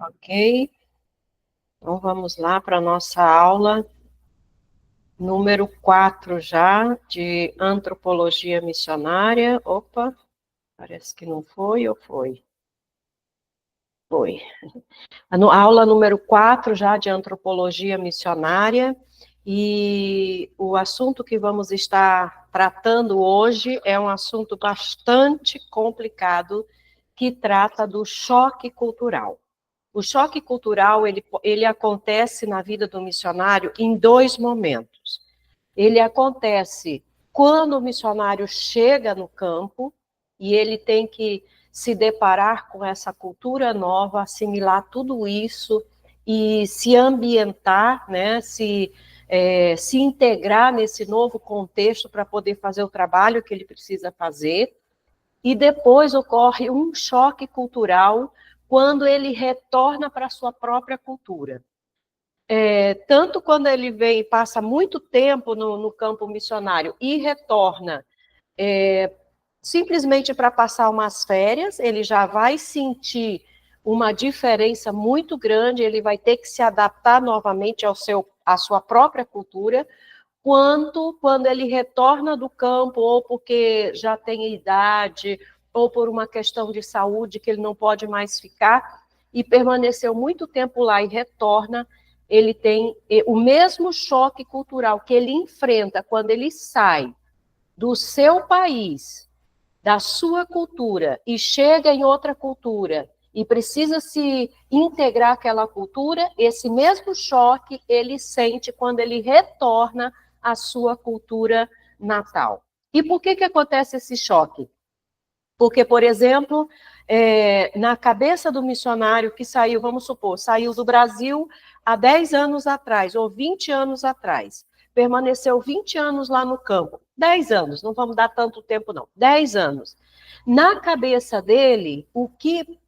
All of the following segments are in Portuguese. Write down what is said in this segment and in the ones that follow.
Ok? Então, vamos lá para a nossa aula número 4 já, de antropologia missionária. Opa, parece que não foi, ou foi? Foi. A aula número 4 já de antropologia missionária, e o assunto que vamos estar tratando hoje é um assunto bastante complicado, que trata do choque cultural. O choque cultural, ele acontece na vida do missionário em dois momentos. Ele acontece quando o missionário chega no campo e ele tem que se deparar com essa cultura nova, assimilar tudo isso e se ambientar, né, se integrar nesse novo contexto para poder fazer o trabalho que ele precisa fazer. E depois ocorre um choque cultural quando ele retorna para a sua própria cultura. Tanto quando ele vem e passa muito tempo no campo missionário e retorna simplesmente para passar umas férias, ele já vai sentir uma diferença muito grande, ele vai ter que se adaptar novamente à sua própria cultura, quanto quando ele retorna do campo, ou porque já tem idade, ou por uma questão de saúde, que ele não pode mais ficar, e permaneceu muito tempo lá e retorna, ele tem o mesmo choque cultural que ele enfrenta quando ele sai do seu país, da sua cultura, e chega em outra cultura, e precisa se integrar àquela cultura, esse mesmo choque ele sente quando ele retorna à sua cultura natal. E por que acontece esse choque? Porque, por exemplo, na cabeça do missionário que saiu, vamos supor, saiu do Brasil há 10 anos atrás, ou 20 anos atrás, permaneceu 20 anos lá no campo, 10 anos, não vamos dar tanto tempo não, 10 anos. Na cabeça dele, o que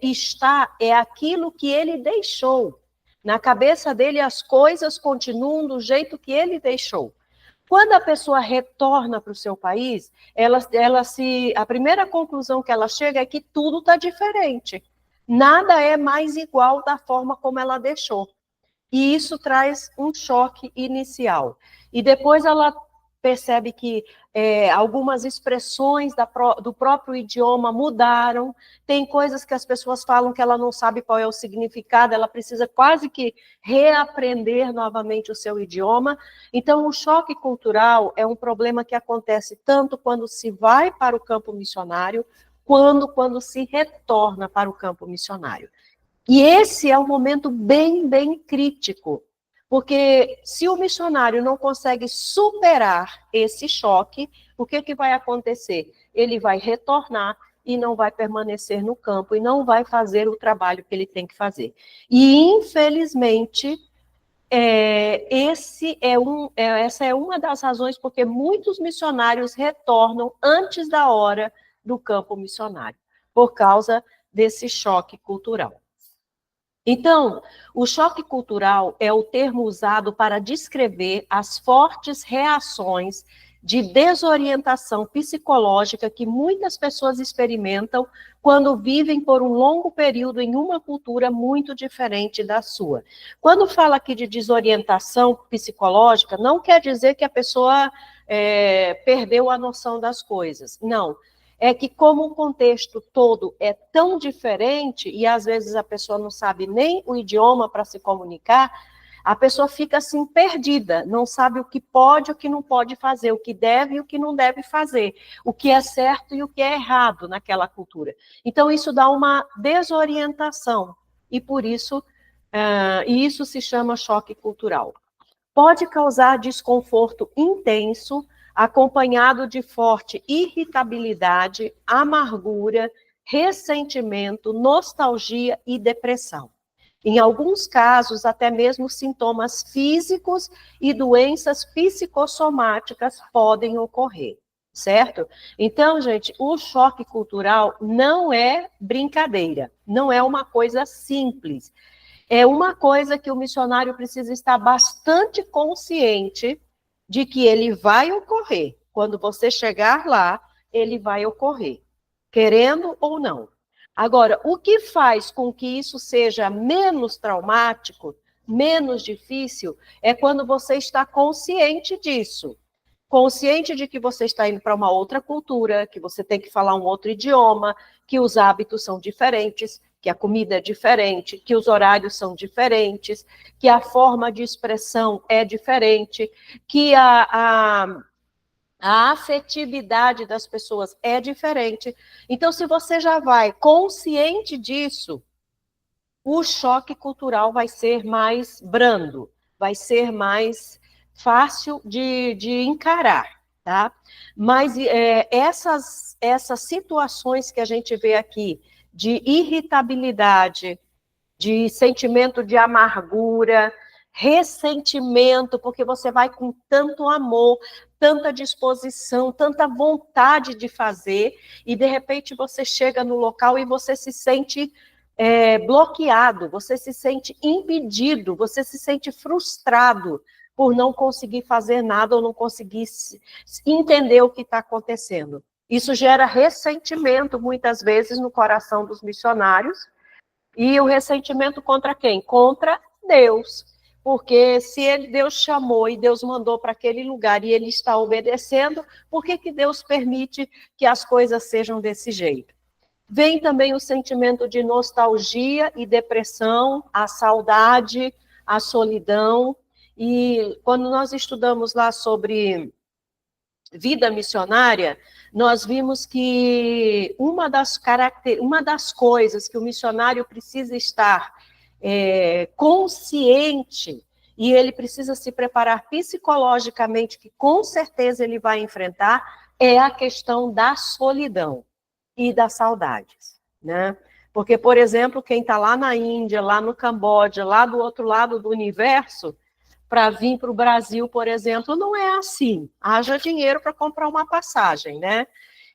está é aquilo que ele deixou. Na cabeça dele, as coisas continuam do jeito que ele deixou. Quando a pessoa retorna para o seu país, a primeira conclusão que ela chega é que tudo está diferente. Nada é mais igual da forma como ela deixou. E isso traz um choque inicial. E depois ela percebe que algumas expressões do próprio idioma mudaram, tem coisas que as pessoas falam que ela não sabe qual é o significado, ela precisa quase que reaprender novamente o seu idioma. Então, o choque cultural é um problema que acontece tanto quando se vai para o campo missionário, quando se retorna para o campo missionário. E esse é um momento bem, bem crítico, porque se o missionário não consegue superar esse choque, o que vai acontecer? Ele vai retornar e não vai permanecer no campo e não vai fazer o trabalho que ele tem que fazer. E, infelizmente, essa é uma das razões porque muitos missionários retornam antes da hora do campo missionário, por causa desse choque cultural. Então, o choque cultural é o termo usado para descrever as fortes reações de desorientação psicológica que muitas pessoas experimentam quando vivem por um longo período em uma cultura muito diferente da sua. Quando fala aqui de desorientação psicológica, não quer dizer que a pessoa perdeu a noção das coisas. Não. É que como o contexto todo é tão diferente, e às vezes a pessoa não sabe nem o idioma para se comunicar, a pessoa fica assim perdida, não sabe o que pode e o que não pode fazer, o que deve e o que não deve fazer, o que é certo e o que é errado naquela cultura. Então isso dá uma desorientação, e por isso, isso se chama choque cultural. Pode causar desconforto intenso, acompanhado de forte irritabilidade, amargura, ressentimento, nostalgia e depressão. Em alguns casos, até mesmo sintomas físicos e doenças psicossomáticas podem ocorrer, certo? Então, gente, o choque cultural não é brincadeira, não é uma coisa simples. É uma coisa que o missionário precisa estar bastante consciente de que ele vai ocorrer. Quando você chegar lá, ele vai ocorrer, querendo ou não. Agora, o que faz com que isso seja menos traumático, menos difícil, é quando você está consciente disso. Consciente de que você está indo para uma outra cultura, que você tem que falar um outro idioma, que os hábitos são diferentes, que a comida é diferente, que os horários são diferentes, que a forma de expressão é diferente, que a afetividade das pessoas é diferente. Então, se você já vai consciente disso, o choque cultural vai ser mais brando, vai ser mais fácil de encarar, tá? Mas essas situações que a gente vê aqui, de irritabilidade, de sentimento de amargura, ressentimento, porque você vai com tanto amor, tanta disposição, tanta vontade de fazer, e de repente você chega no local e você se sente bloqueado, você se sente impedido, você se sente frustrado por não conseguir fazer nada ou não conseguir entender o que está acontecendo. Isso gera ressentimento, muitas vezes, no coração dos missionários. E o ressentimento contra quem? Contra Deus. Porque se Deus chamou e Deus mandou para aquele lugar e ele está obedecendo, por que Deus permite que as coisas sejam desse jeito? Vem também o sentimento de nostalgia e depressão, a saudade, a solidão. E quando nós estudamos lá sobre vida missionária, nós vimos que uma das coisas que o missionário precisa estar consciente, e ele precisa se preparar psicologicamente, que com certeza ele vai enfrentar, é a questão da solidão e das saudades, né? Porque, por exemplo, quem está lá na Índia, lá no Camboja, lá do outro lado do universo, para vir para o Brasil, por exemplo, não é assim. Haja dinheiro para comprar uma passagem, né?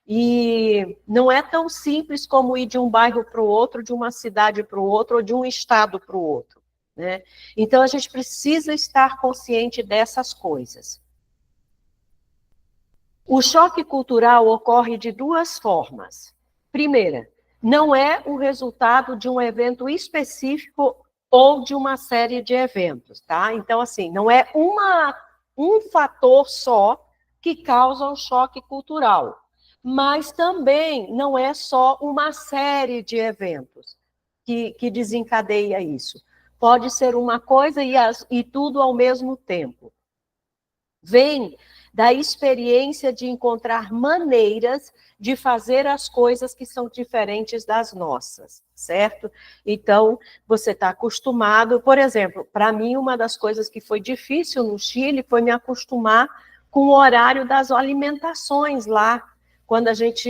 E não é tão simples como ir de um bairro para o outro, de uma cidade para o outro, ou de um estado para o outro, né? Então, a gente precisa estar consciente dessas coisas. O choque cultural ocorre de duas formas. Primeira, não é o resultado de um evento específico ou de uma série de eventos, tá? Então, assim, não é um fator só que causa um choque cultural, mas também não é só uma série de eventos que desencadeia isso. Pode ser uma coisa e tudo ao mesmo tempo. Vem da experiência de encontrar maneiras de fazer as coisas que são diferentes das nossas, certo? Então, você está acostumado, por exemplo, para mim, uma das coisas que foi difícil no Chile foi me acostumar com o horário das alimentações lá. Quando a gente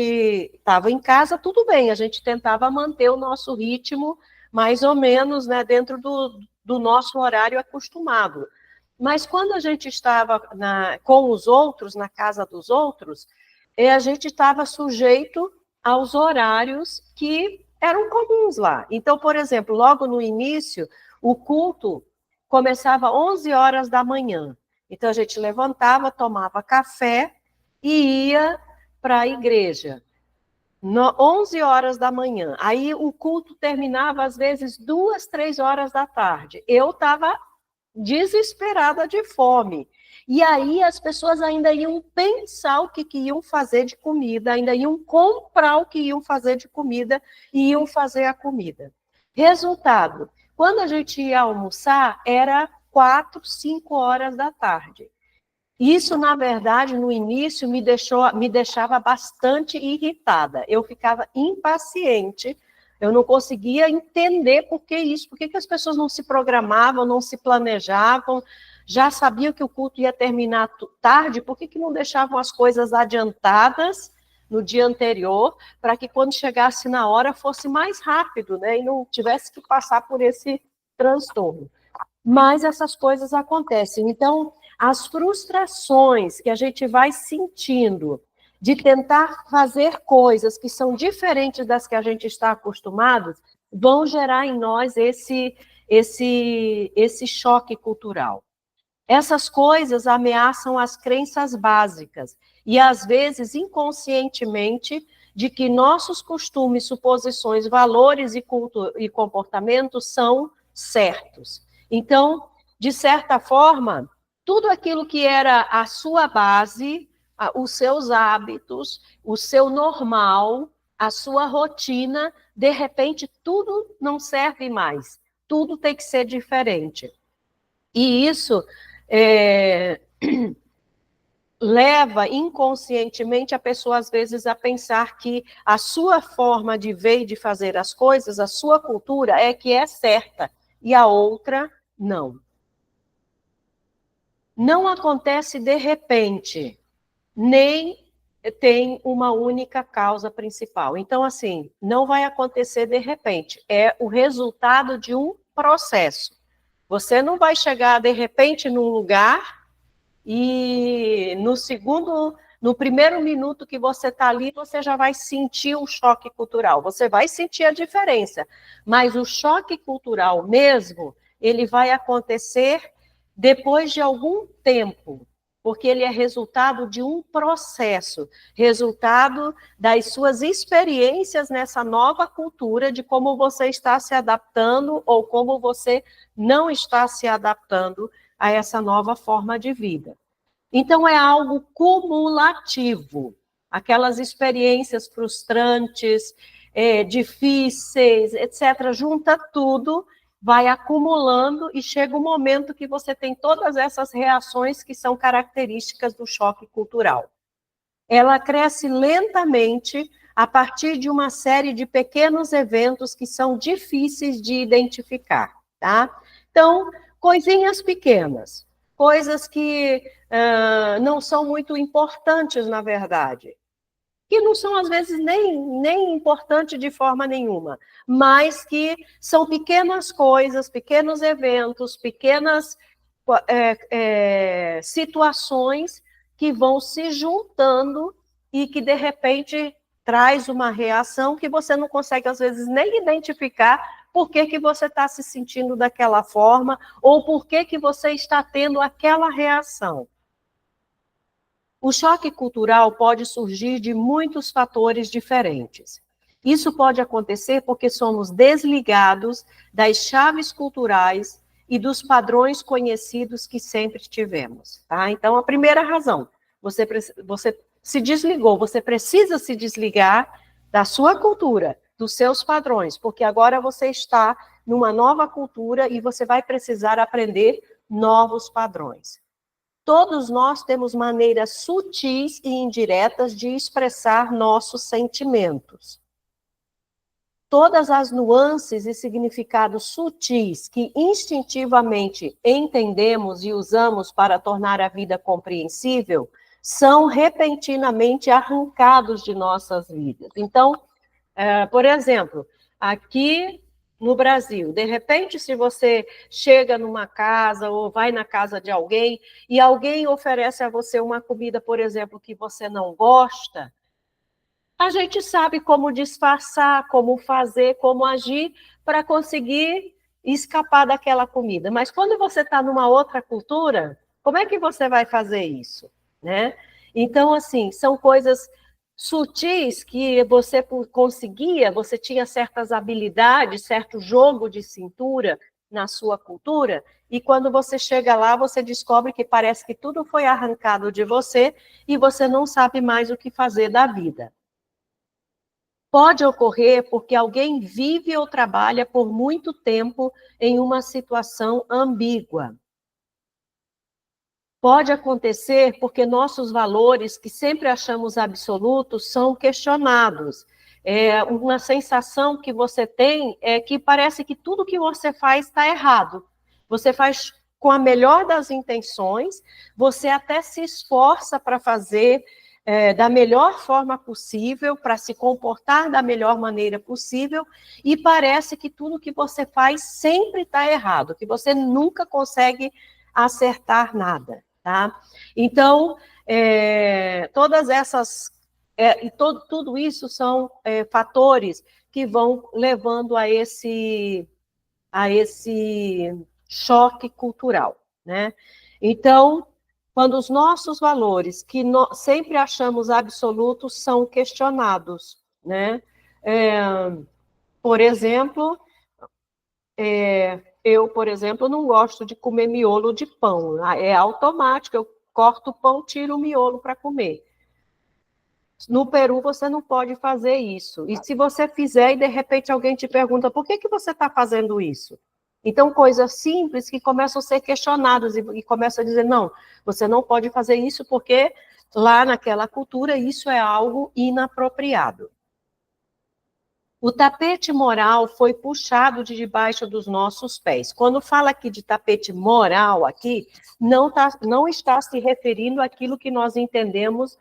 estava em casa, tudo bem, a gente tentava manter o nosso ritmo mais ou menos, né, dentro do nosso horário acostumado. Mas quando a gente estava com os outros, na casa dos outros, a gente estava sujeito aos horários que eram comuns lá. Então, por exemplo, logo no início, o culto começava às 11 horas da manhã. Então, a gente levantava, tomava café e ia para a igreja. 11 horas da manhã. Aí o culto terminava, às vezes, 2, 3 horas da tarde. Eu estava desesperada de fome. E aí as pessoas ainda iam pensar o que iam fazer de comida, ainda iam comprar o que iam fazer de comida e iam fazer a comida. Resultado, quando a gente ia almoçar, era 4, 5 horas da tarde. Isso, na verdade, no início me deixava bastante irritada. Eu ficava impaciente. Eu não conseguia entender por que isso, por que as pessoas não se programavam, não se planejavam, já sabiam que o culto ia terminar tarde, por que não deixavam as coisas adiantadas no dia anterior, para que quando chegasse na hora fosse mais rápido, né, e não tivesse que passar por esse transtorno. Mas essas coisas acontecem. Então, as frustrações que a gente vai sentindo de tentar fazer coisas que são diferentes das que a gente está acostumado, vão gerar em nós esse choque cultural. Essas coisas ameaçam as crenças básicas e, às vezes, inconscientemente, de que nossos costumes, suposições, valores e comportamentos são certos. Então, de certa forma, tudo aquilo que era a sua base, os seus hábitos, o seu normal, a sua rotina, de repente tudo não serve mais. Tudo tem que ser diferente. E isso leva inconscientemente a pessoa, às vezes, a pensar que a sua forma de ver e de fazer as coisas, a sua cultura é que é certa, e a outra não. Não acontece de repente, nem tem uma única causa principal. Então, assim, não vai acontecer de repente, é o resultado de um processo. Você não vai chegar, de repente, num lugar e no primeiro minuto que você está ali, você já vai sentir o choque cultural. Você vai sentir a diferença, mas o choque cultural mesmo, ele vai acontecer depois de algum tempo, porque ele é resultado de um processo, resultado das suas experiências nessa nova cultura, de como você está se adaptando ou como você não está se adaptando a essa nova forma de vida. Então, é algo cumulativo. Aquelas experiências frustrantes, difíceis, etc., junta tudo, vai acumulando e chega um momento que você tem todas essas reações que são características do choque cultural. Ela cresce lentamente a partir de uma série de pequenos eventos que são difíceis de identificar, tá? Então, coisinhas pequenas, coisas que não são muito importantes, na verdade, que não são, às vezes, nem importantes de forma nenhuma, mas que são pequenas coisas, pequenos eventos, pequenas situações que vão se juntando e que, de repente, traz uma reação que você não consegue, às vezes, nem identificar por que você está se sentindo daquela forma ou por que você está tendo aquela reação. O choque cultural pode surgir de muitos fatores diferentes. Isso pode acontecer porque somos desligados das chaves culturais e dos padrões conhecidos que sempre tivemos. Tá? Então, a primeira razão, você se desligou, você precisa se desligar da sua cultura, dos seus padrões, porque agora você está numa nova cultura e você vai precisar aprender novos padrões. Todos nós temos maneiras sutis e indiretas de expressar nossos sentimentos. Todas as nuances e significados sutis que instintivamente entendemos e usamos para tornar a vida compreensível são repentinamente arrancados de nossas vidas. Então, por exemplo, aqui no Brasil, de repente, se você chega numa casa ou vai na casa de alguém e alguém oferece a você uma comida, por exemplo, que você não gosta, a gente sabe como disfarçar, como fazer, como agir para conseguir escapar daquela comida. Mas quando você está numa outra cultura, como é que você vai fazer isso, né? Então, assim, são coisas sutis que você conseguia, você tinha certas habilidades, certo jogo de cintura na sua cultura, e quando você chega lá, você descobre que parece que tudo foi arrancado de você e você não sabe mais o que fazer da vida. Pode ocorrer porque alguém vive ou trabalha por muito tempo em uma situação ambígua. Pode acontecer porque nossos valores, que sempre achamos absolutos, são questionados. Uma sensação que você tem é que parece que tudo que você faz está errado. Você faz com a melhor das intenções, você até se esforça para fazer da melhor forma possível, para se comportar da melhor maneira possível, e parece que tudo que você faz sempre está errado, que você nunca consegue acertar nada. Tá? Então, todas essas, tudo isso são fatores que vão levando a esse choque cultural, né? Então, quando os nossos valores, que sempre achamos absolutos, são questionados, né? Por exemplo, eu, por exemplo, não gosto de comer miolo de pão. É automático, eu corto o pão, tiro o miolo para comer. No Peru, você não pode fazer isso. E se você fizer e, de repente, alguém te pergunta por que você está fazendo isso? Então, coisas simples que começam a ser questionadas e começam a dizer, não, você não pode fazer isso porque lá naquela cultura isso é algo inapropriado. O tapete moral foi puxado de debaixo dos nossos pés. Quando fala aqui de tapete moral, aqui, não está se referindo àquilo que nós entendemos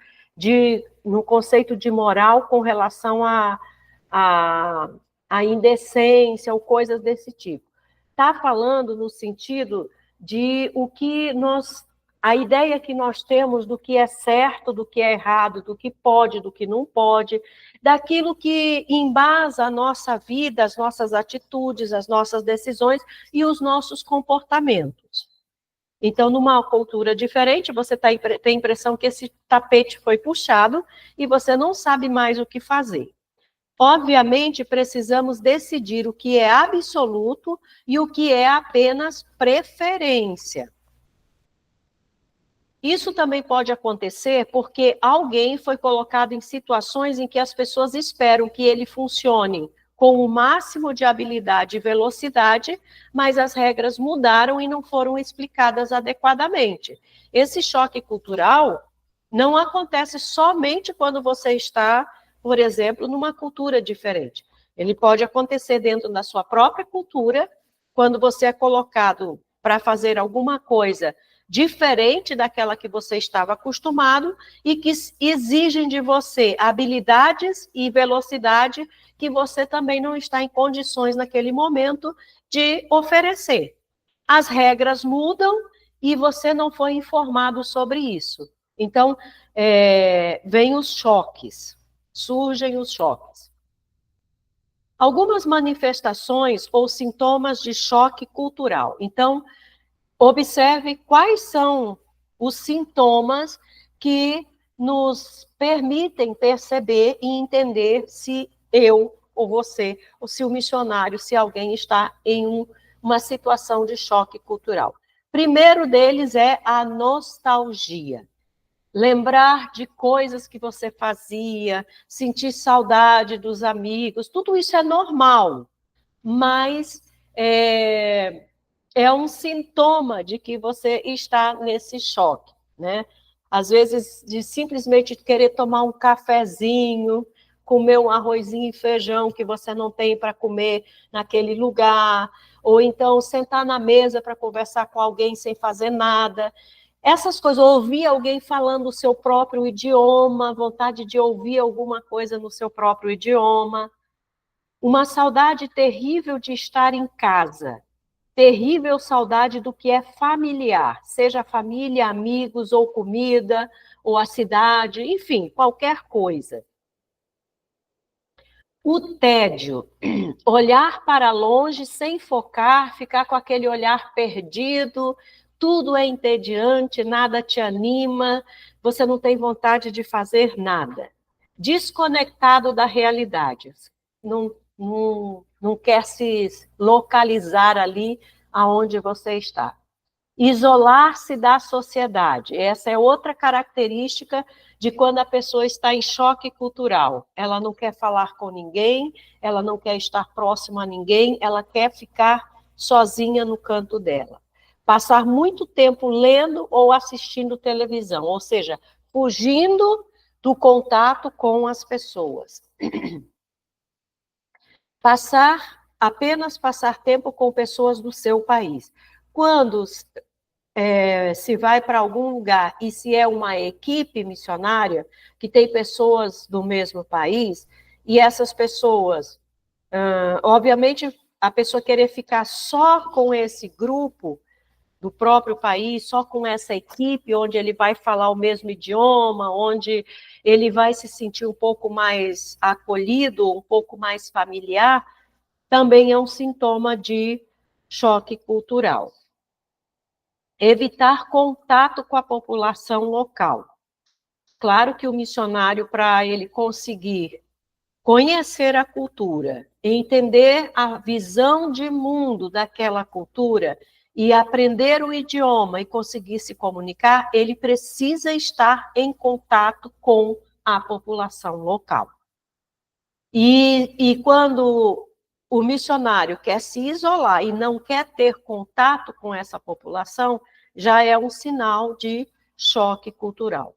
no conceito de moral com relação à indecência ou coisas desse tipo. Está falando no sentido de a ideia que nós temos do que é certo, do que é errado, do que pode, do que não pode, daquilo que embasa a nossa vida, as nossas atitudes, as nossas decisões e os nossos comportamentos. Então, numa cultura diferente, você tem a impressão que esse tapete foi puxado e você não sabe mais o que fazer. Obviamente, precisamos decidir o que é absoluto e o que é apenas preferência. Isso também pode acontecer porque alguém foi colocado em situações em que as pessoas esperam que ele funcione com o máximo de habilidade e velocidade, mas as regras mudaram e não foram explicadas adequadamente. Esse choque cultural não acontece somente quando você está, por exemplo, numa cultura diferente. Ele pode acontecer dentro da sua própria cultura, quando você é colocado para fazer alguma coisa diferente daquela que você estava acostumado e que exigem de você habilidades e velocidade que você também não está em condições naquele momento de oferecer. As regras mudam e você não foi informado sobre isso. Então, vêm os choques, surgem os choques. Algumas manifestações ou sintomas de choque cultural. Então, observe quais são os sintomas que nos permitem perceber e entender se eu ou você, ou se o missionário, se alguém está em uma situação de choque cultural. Primeiro deles é a nostalgia. Lembrar de coisas que você fazia, sentir saudade dos amigos, tudo isso é normal, mas é um sintoma de que você está nesse choque, né? Às vezes, de simplesmente querer tomar um cafezinho, comer um arrozinho e feijão que você não tem para comer naquele lugar, ou então sentar na mesa para conversar com alguém sem fazer nada. Essas coisas, ouvir alguém falando o seu próprio idioma, vontade de ouvir alguma coisa no seu próprio idioma. Uma saudade terrível de estar em casa. Terrível saudade do que é familiar, seja família, amigos, ou comida, ou a cidade, enfim, qualquer coisa. O tédio, olhar para longe sem focar, ficar com aquele olhar perdido, tudo é entediante, nada te anima, você não tem vontade de fazer nada. Desconectado da realidade, não quer se localizar ali aonde você está. Isolar-se da sociedade. Essa é outra característica de quando a pessoa está em choque cultural. Ela não quer falar com ninguém, ela não quer estar próxima a ninguém, ela quer ficar sozinha no canto dela. Passar muito tempo lendo ou assistindo televisão, ou seja, fugindo do contato com as pessoas. Apenas passar tempo com pessoas do seu país. Quando se vai para algum lugar e se é uma equipe missionária, que tem pessoas do mesmo país, e essas pessoas, obviamente, a pessoa querer ficar só com esse grupo do próprio país, só com essa equipe, onde ele vai falar o mesmo idioma, onde ele vai se sentir um pouco mais acolhido, um pouco mais familiar, também é um sintoma de choque cultural. Evitar contato com a população local. Claro que o missionário, para ele conseguir conhecer a cultura, entender a visão de mundo daquela cultura e aprender o idioma e conseguir se comunicar, ele precisa estar em contato com a população local. E quando o missionário quer se isolar e não quer ter contato com essa população, já é um sinal de choque cultural.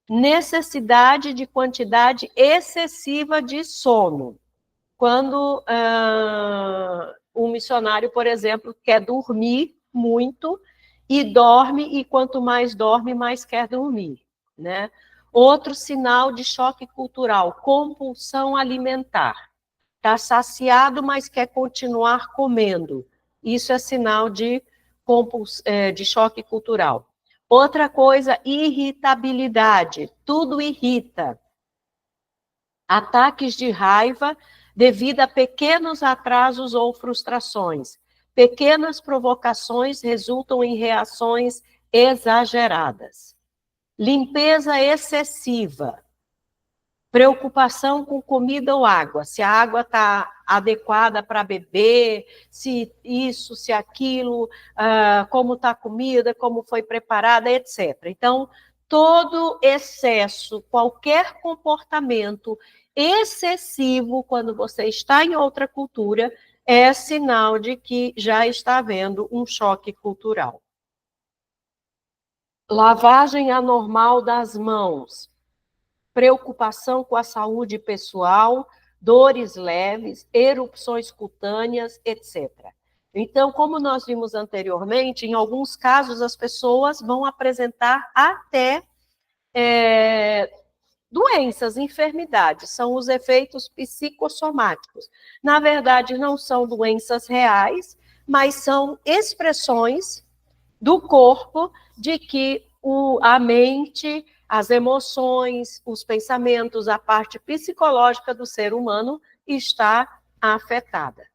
Necessidade de quantidade excessiva de sono. Quando um missionário, por exemplo, quer dormir muito e dorme, e quanto mais dorme, mais quer dormir, né? Outro sinal de choque cultural, compulsão alimentar. Está saciado, mas quer continuar comendo. Isso é sinal de choque cultural. Outra coisa, irritabilidade. Tudo irrita. Ataques de raiva devido a pequenos atrasos ou frustrações. Pequenas provocações resultam em reações exageradas. Limpeza excessiva. Preocupação com comida ou água, se a água está adequada para beber, se isso, se aquilo, como está a comida, como foi preparada, etc. Então, todo excesso, qualquer comportamento excessivo, quando você está em outra cultura, é sinal de que já está havendo um choque cultural. Lavagem anormal das mãos. Preocupação com a saúde pessoal, dores leves, erupções cutâneas, etc. Então, como nós vimos anteriormente, em alguns casos as pessoas vão apresentar até doenças, enfermidades, são os efeitos psicossomáticos. Na verdade, não são doenças reais, mas são expressões do corpo de que a mente, as emoções, os pensamentos, a parte psicológica do ser humano está afetada.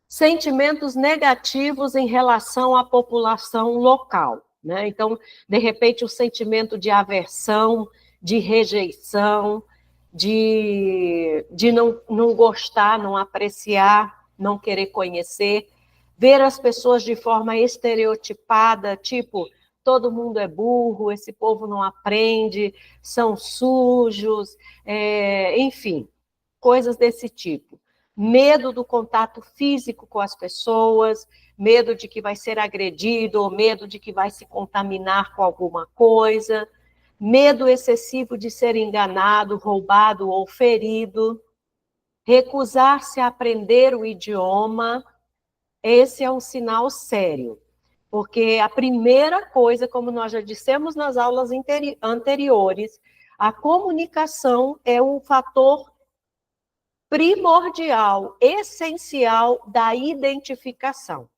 Sentimentos negativos em relação à população local, né? Então, de repente, o sentimento de aversão, de rejeição, de não gostar, não apreciar, não querer conhecer, ver as pessoas de forma estereotipada, tipo, todo mundo é burro, esse povo não aprende, são sujos, enfim, coisas desse tipo. Medo do contato físico com as pessoas, medo de que vai ser agredido, ou medo de que vai se contaminar com alguma coisa, medo excessivo de ser enganado, roubado ou ferido, recusar-se a aprender o idioma. Esse é um sinal sério, porque a primeira coisa, como nós já dissemos nas aulas anteriores, a comunicação é um fator primordial, essencial da identificação.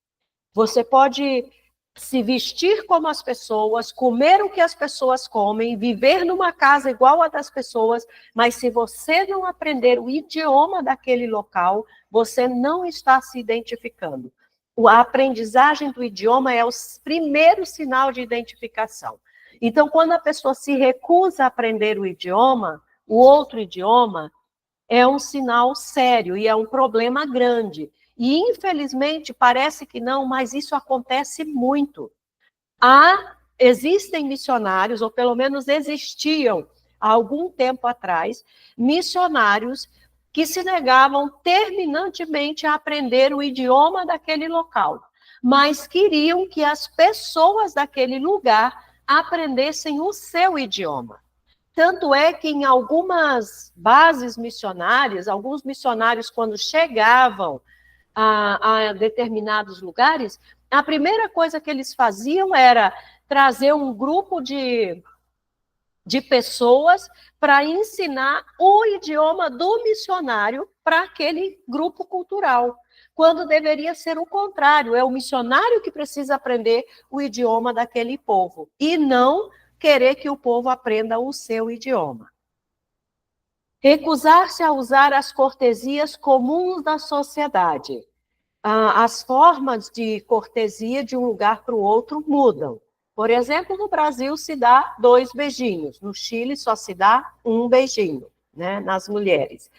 Você pode se vestir como as pessoas, comer o que as pessoas comem, viver numa casa igual a das pessoas, mas se você não aprender o idioma daquele local, você não está se identificando. A aprendizagem do idioma é o primeiro sinal de identificação. Então, quando a pessoa se recusa a aprender o idioma, o outro idioma, é um sinal sério e é um problema grande. E, infelizmente, parece que não, mas isso acontece muito. Existem missionários, ou pelo menos existiam há algum tempo atrás, missionários que se negavam terminantemente a aprender o idioma daquele local, mas queriam que as pessoas daquele lugar aprendessem o seu idioma. Tanto é que em algumas bases missionárias, alguns missionários, quando chegavam a determinados lugares, a primeira coisa que eles faziam era trazer um grupo de pessoas para ensinar o idioma do missionário para aquele grupo cultural, quando deveria ser o contrário, é o missionário que precisa aprender o idioma daquele povo, e não querer que o povo aprenda o seu idioma. Recusar-se a usar as cortesias comuns da sociedade. As formas de cortesia de um lugar para o outro mudam. Por exemplo, no Brasil se dá 2 beijinhos, no Chile só se dá 1 beijinho, né, nas mulheres.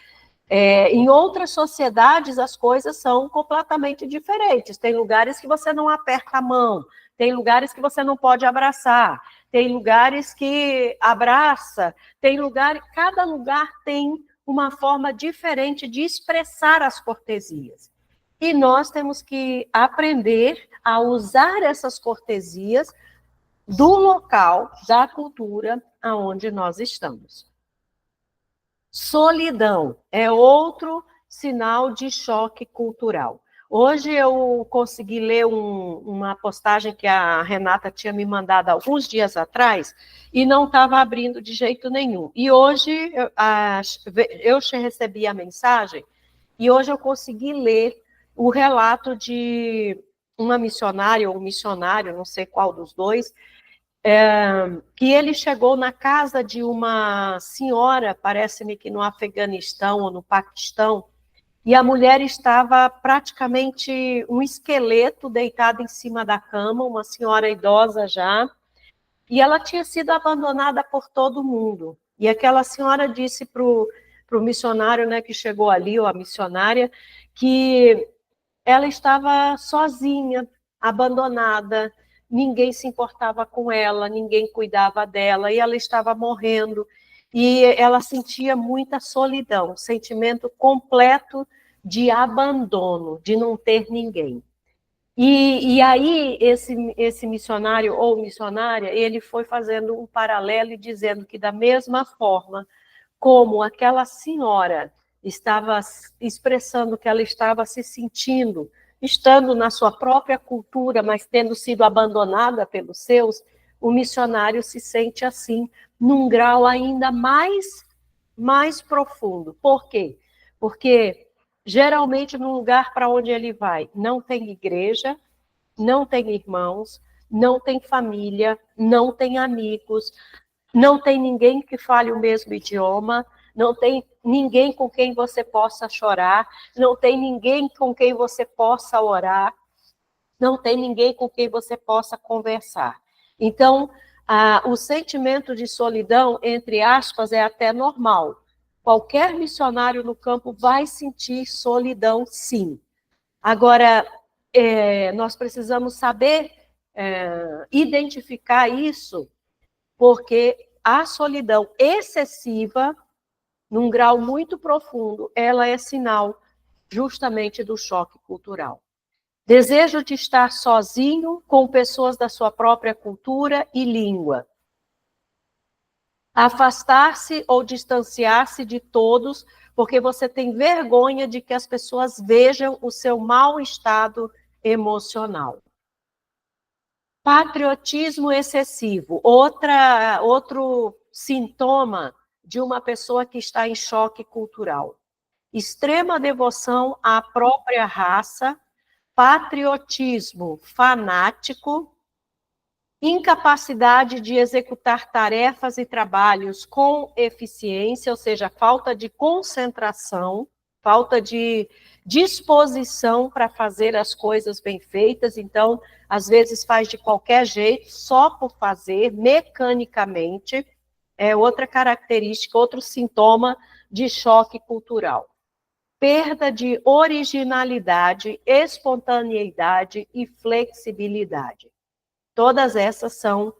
Em outras sociedades, as coisas são completamente diferentes. Tem lugares que você não aperta a mão, tem lugares que você não pode abraçar, tem lugares que abraça, cada lugar tem uma forma diferente de expressar as cortesias. E nós temos que aprender a usar essas cortesias do local, da cultura aonde nós estamos. Solidão é outro sinal de choque cultural. Hoje eu consegui ler uma postagem que a Renata tinha me mandado alguns dias atrás e não estava abrindo de jeito nenhum. E hoje eu recebi a mensagem e hoje eu consegui ler o relato de uma missionária ou um missionário, não sei qual dos dois, que ele chegou na casa de uma senhora, parece-me que no Afeganistão ou no Paquistão, e a mulher estava praticamente um esqueleto deitado em cima da cama, uma senhora idosa já, e ela tinha sido abandonada por todo mundo. E aquela senhora disse para o missionário, né, que chegou ali, ou a missionária, que ela estava sozinha, abandonada, ninguém se importava com ela, ninguém cuidava dela, e ela estava morrendo. E ela sentia muita solidão, sentimento completo de abandono, de não ter ninguém. E aí, esse missionário ou missionária, ele foi fazendo um paralelo e dizendo que, da mesma forma como aquela senhora estava expressando que ela estava se sentindo, estando na sua própria cultura, mas tendo sido abandonada pelos seus, o missionário se sente assim, num grau ainda mais profundo. Por quê? Porque, geralmente, no lugar para onde ele vai, não tem igreja, não tem irmãos, não tem família, não tem amigos, não tem ninguém que fale o mesmo idioma, não tem ninguém com quem você possa chorar, não tem ninguém com quem você possa orar, não tem ninguém com quem você possa conversar. Então, o sentimento de solidão, entre aspas, é até normal. Qualquer missionário no campo vai sentir solidão, sim. Agora, nós precisamos saber identificar isso, porque a solidão excessiva, num grau muito profundo, ela é sinal justamente do choque cultural. Desejo de estar sozinho com pessoas da sua própria cultura e língua. Afastar-se ou distanciar-se de todos, porque você tem vergonha de que as pessoas vejam o seu mau estado emocional. Patriotismo excessivo, outro sintoma de uma pessoa que está em choque cultural. Extrema devoção à própria raça, patriotismo fanático, incapacidade de executar tarefas e trabalhos com eficiência, ou seja, falta de concentração, falta de disposição para fazer as coisas bem feitas, então, às vezes faz de qualquer jeito, só por fazer, mecanicamente, é outra característica, outro sintoma de choque cultural. Perda de originalidade, espontaneidade e flexibilidade. Todas essas são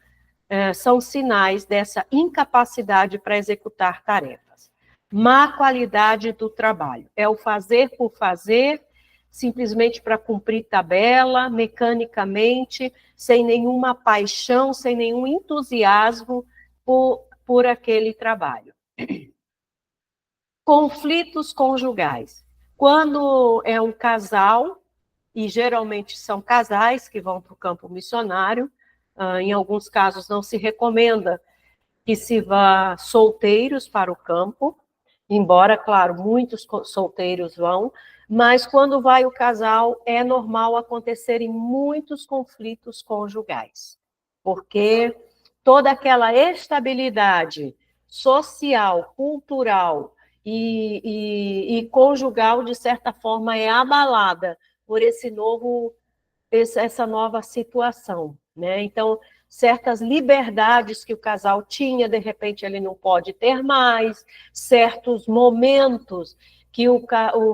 sinais dessa incapacidade para executar tarefas. Má qualidade do trabalho. É o fazer por fazer, simplesmente para cumprir tabela, mecanicamente, sem nenhuma paixão, sem nenhum entusiasmo por aquele trabalho. Conflitos conjugais. Quando é um casal, e geralmente são casais que vão para o campo missionário, em alguns casos não se recomenda que se vá solteiros para o campo, embora, claro, muitos solteiros vão, mas quando vai o casal, é normal acontecerem muitos conflitos conjugais, porque toda aquela estabilidade social, cultural e conjugal, de certa forma, é abalada por essa nova situação, né? Então, certas liberdades que o casal tinha, de repente ele não pode ter mais, certos momentos que o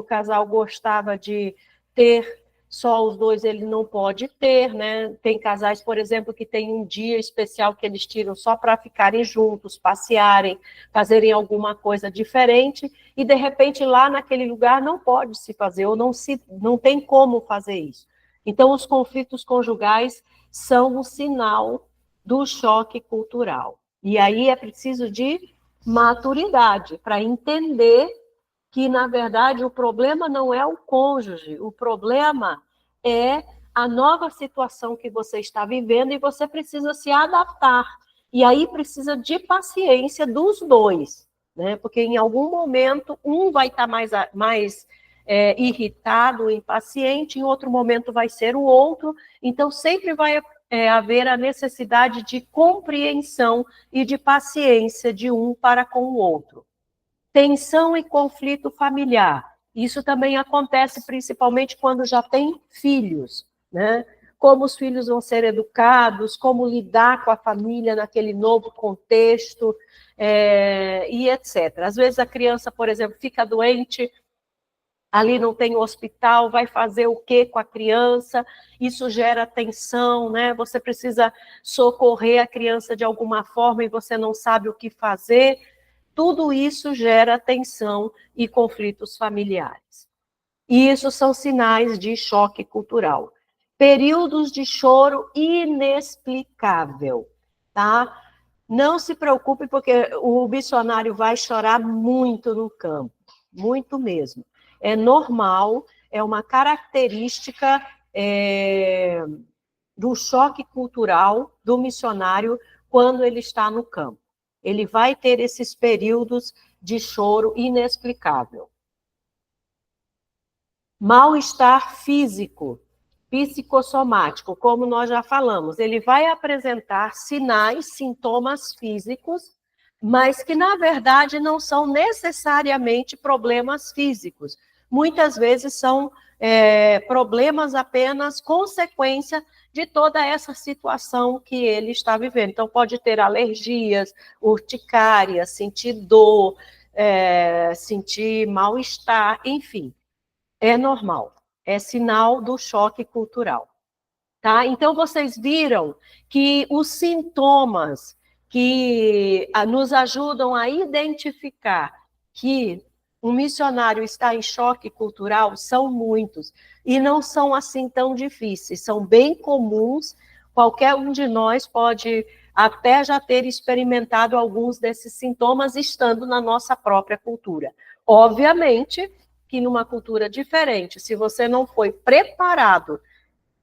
casal gostava de ter só os dois, ele não pode ter, né? Tem casais, por exemplo, que tem um dia especial que eles tiram só para ficarem juntos, passearem, fazerem alguma coisa diferente, e de repente lá naquele lugar não pode se fazer, ou não tem como fazer isso. Então, os conflitos conjugais são um sinal do choque cultural. E aí é preciso de maturidade para entender que, na verdade, o problema não é o cônjuge, o problema é a nova situação que você está vivendo e você precisa se adaptar. E aí precisa de paciência dos dois, né? Porque em algum momento um vai estar mais irritado, impaciente, em outro momento vai ser o outro, então sempre vai haver a necessidade de compreensão e de paciência de um para com o outro. Tensão e conflito familiar. Isso também acontece principalmente quando já tem filhos, né? Como os filhos vão ser educados, como lidar com a família naquele novo contexto, e etc. Às vezes a criança, por exemplo, fica doente, ali não tem hospital, vai fazer o que com a criança? Isso gera tensão, né? Você precisa socorrer a criança de alguma forma e você não sabe o que fazer. Tudo isso gera tensão e conflitos familiares. E isso são sinais de choque cultural. Períodos de choro inexplicável, tá? Não se preocupe, porque o missionário vai chorar muito no campo, muito mesmo. É normal, é uma característica do choque cultural do missionário quando ele está no campo. Ele vai ter esses períodos de choro inexplicável. Mal-estar físico, psicossomático, como nós já falamos, ele vai apresentar sinais, sintomas físicos, mas que, na verdade, não são necessariamente problemas físicos. Muitas vezes são problemas apenas consequência de toda essa situação que ele está vivendo. Então, pode ter alergias, urticária, sentir dor, sentir mal-estar, enfim. É normal, é sinal do choque cultural. Tá? Então, vocês viram que os sintomas que nos ajudam a identificar que um missionário está em choque cultural são muitos, e não são assim tão difíceis, são bem comuns, qualquer um de nós pode até já ter experimentado alguns desses sintomas estando na nossa própria cultura. Obviamente que numa cultura diferente, se você não foi preparado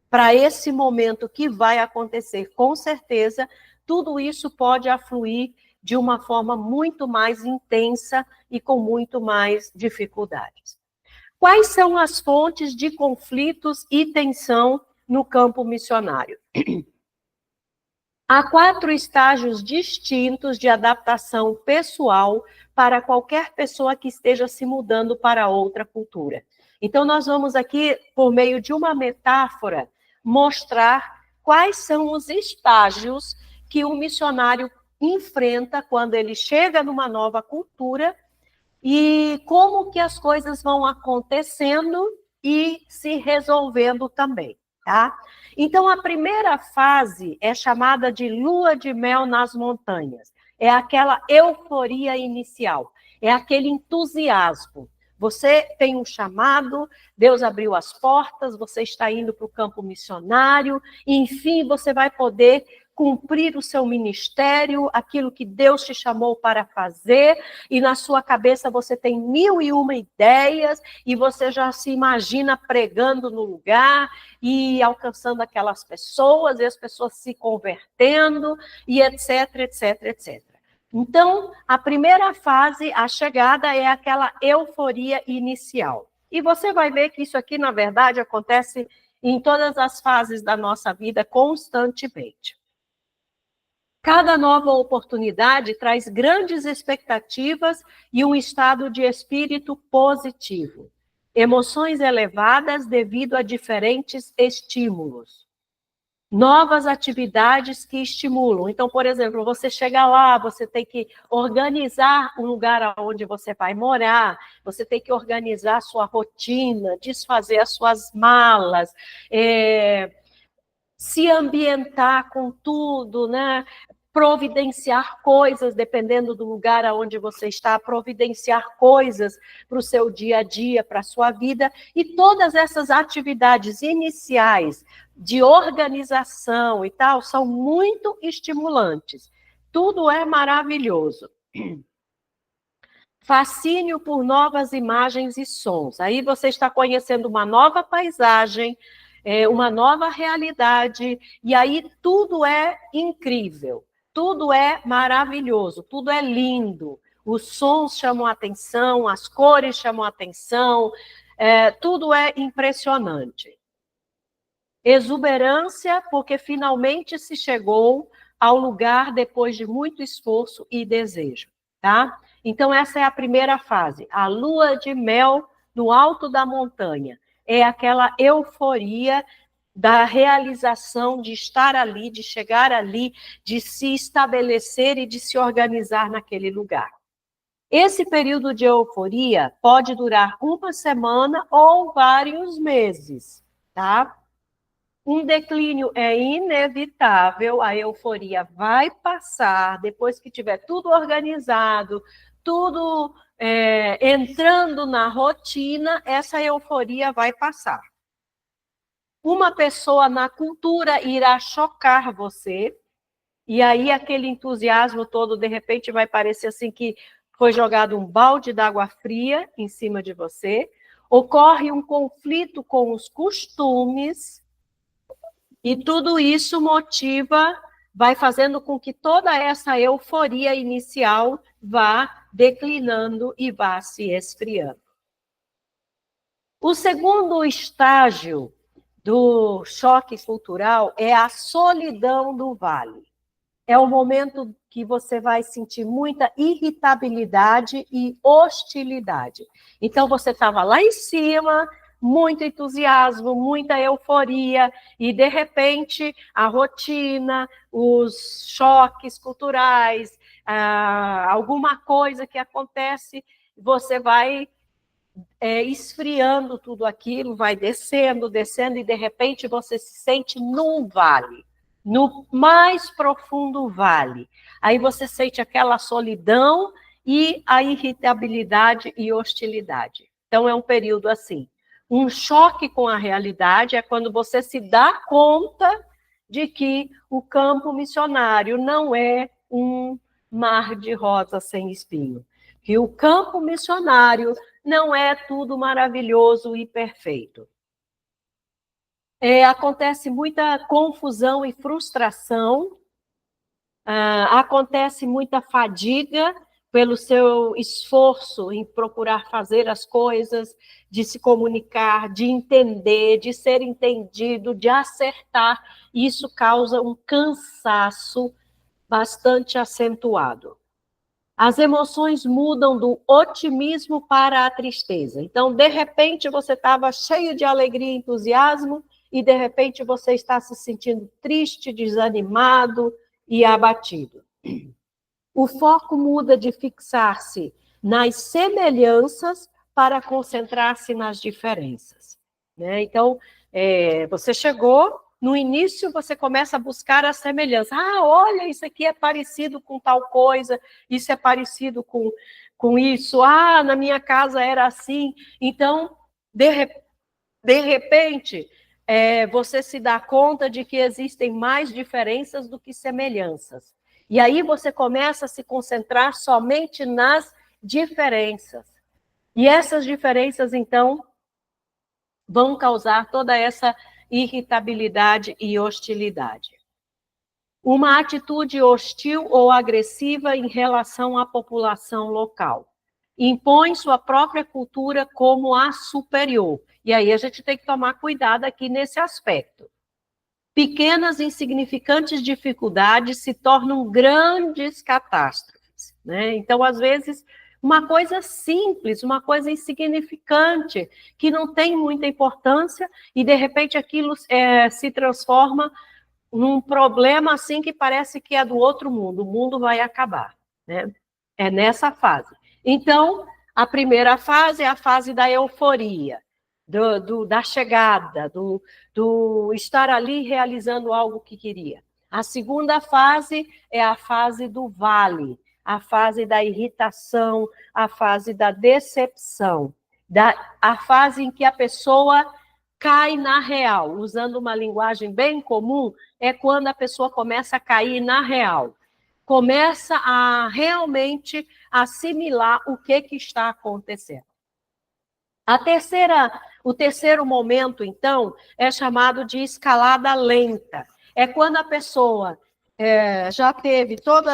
para esse momento que vai acontecer, com certeza, tudo isso pode afluir de uma forma muito mais intensa e com muito mais dificuldades. Quais são as fontes de conflitos e tensão no campo missionário? Há 4 estágios distintos de adaptação pessoal para qualquer pessoa que esteja se mudando para outra cultura. Então, nós vamos aqui, por meio de uma metáfora, mostrar quais são os estágios que um missionário enfrenta quando ele chega numa nova cultura e como que as coisas vão acontecendo e se resolvendo também, tá? Então, a primeira fase é chamada de lua de mel nas montanhas. É aquela euforia inicial, é aquele entusiasmo. Você tem um chamado, Deus abriu as portas, você está indo para o campo missionário, enfim, você vai poder cumprir o seu ministério, aquilo que Deus te chamou para fazer, e na sua cabeça você tem 1001 ideias, e você já se imagina pregando no lugar, e alcançando aquelas pessoas, e as pessoas se convertendo, e etc, etc, etc. Então, a primeira fase, a chegada, é aquela euforia inicial. E você vai ver que isso aqui, na verdade, acontece em todas as fases da nossa vida constantemente. Cada nova oportunidade traz grandes expectativas e um estado de espírito positivo. Emoções elevadas devido a diferentes estímulos. novas atividades que estimulam. Então, por exemplo, você chega lá, você tem que organizar o lugar onde você vai morar, você tem que organizar a sua rotina, desfazer as suas malas, se ambientar com tudo, né? Providenciar coisas, dependendo do lugar onde você está, providenciar coisas para o seu dia a dia, para a sua vida, e todas essas atividades iniciais de organização e tal, são muito estimulantes. Tudo é maravilhoso. Fascínio por novas imagens e sons. Aí você está conhecendo uma nova paisagem, uma nova realidade, e aí tudo é incrível, tudo é maravilhoso, tudo é lindo. Os sons chamam a atenção, as cores chamam a atenção, tudo é impressionante. Exuberância, porque finalmente se chegou ao lugar depois de muito esforço e desejo, tá? Então, essa é a primeira fase, a lua de mel no alto da montanha. É aquela euforia da realização de estar ali, de chegar ali, de se estabelecer e de se organizar naquele lugar. Esse período de euforia pode durar uma semana ou vários meses, tá? Um declínio é inevitável, a euforia vai passar, depois que tiver tudo organizado, tudo entrando na rotina, essa euforia vai passar. Uma pessoa na cultura irá chocar você, e aí aquele entusiasmo todo, de repente, vai parecer assim que foi jogado um balde d'água fria em cima de você, ocorre um conflito com os costumes, e tudo isso motiva, vai fazendo com que toda essa euforia inicial vá declinando e vá se esfriando. O segundo estágio do choque cultural é a solidão do vale. É o momento que você vai sentir muita irritabilidade e hostilidade. Então, você estava lá em cima, muito entusiasmo, muita euforia, e, de repente, a rotina, os choques culturais, alguma coisa que acontece, você vai esfriando tudo aquilo, vai descendo, descendo, e, de repente, você se sente num vale, no mais profundo vale. Aí você sente aquela solidão e a irritabilidade e hostilidade. Então, é um período assim. Um choque com a realidade é quando você se dá conta de que o campo missionário não é um mar de rosa sem espinho. Que o campo missionário não é tudo maravilhoso e perfeito. Acontece muita confusão e frustração, acontece muita fadiga pelo seu esforço em procurar fazer as coisas, de se comunicar, de entender, de ser entendido, de acertar. Isso causa um cansaço bastante acentuado. As emoções mudam do otimismo para a tristeza. Então, de repente, você estava cheio de alegria e entusiasmo, e de repente você está se sentindo triste, desanimado e abatido. O foco muda de fixar-se nas semelhanças para concentrar-se nas diferenças, né? Então, você chegou, no início você começa a buscar a semelhança. Olha, isso aqui é parecido com tal coisa, isso é parecido com isso. Na minha casa era assim. Então, de repente, você se dá conta de que existem mais diferenças do que semelhanças. E aí você começa a se concentrar somente nas diferenças. E essas diferenças, então, vão causar toda essa irritabilidade e hostilidade. Uma atitude hostil ou agressiva em relação à população local. Impõe sua própria cultura como a superior. E aí a gente tem que tomar cuidado aqui nesse aspecto. Pequenas insignificantes dificuldades se tornam grandes catástrofes, né? Então, às vezes, uma coisa simples, uma coisa insignificante, que não tem muita importância, e de repente aquilo se transforma num problema assim que parece que é do outro mundo, o mundo vai acabar, né? É nessa fase. Então, a primeira fase é a fase da euforia, da chegada, do estar ali realizando algo que queria. A segunda fase é a fase do vale, a fase da irritação, a fase da decepção, a fase em que a pessoa cai na real. Usando uma linguagem bem comum, é quando a pessoa começa a cair na real. Começa a realmente assimilar o que está acontecendo. O terceiro momento, então, é chamado de escalada lenta. É quando a pessoa já teve todo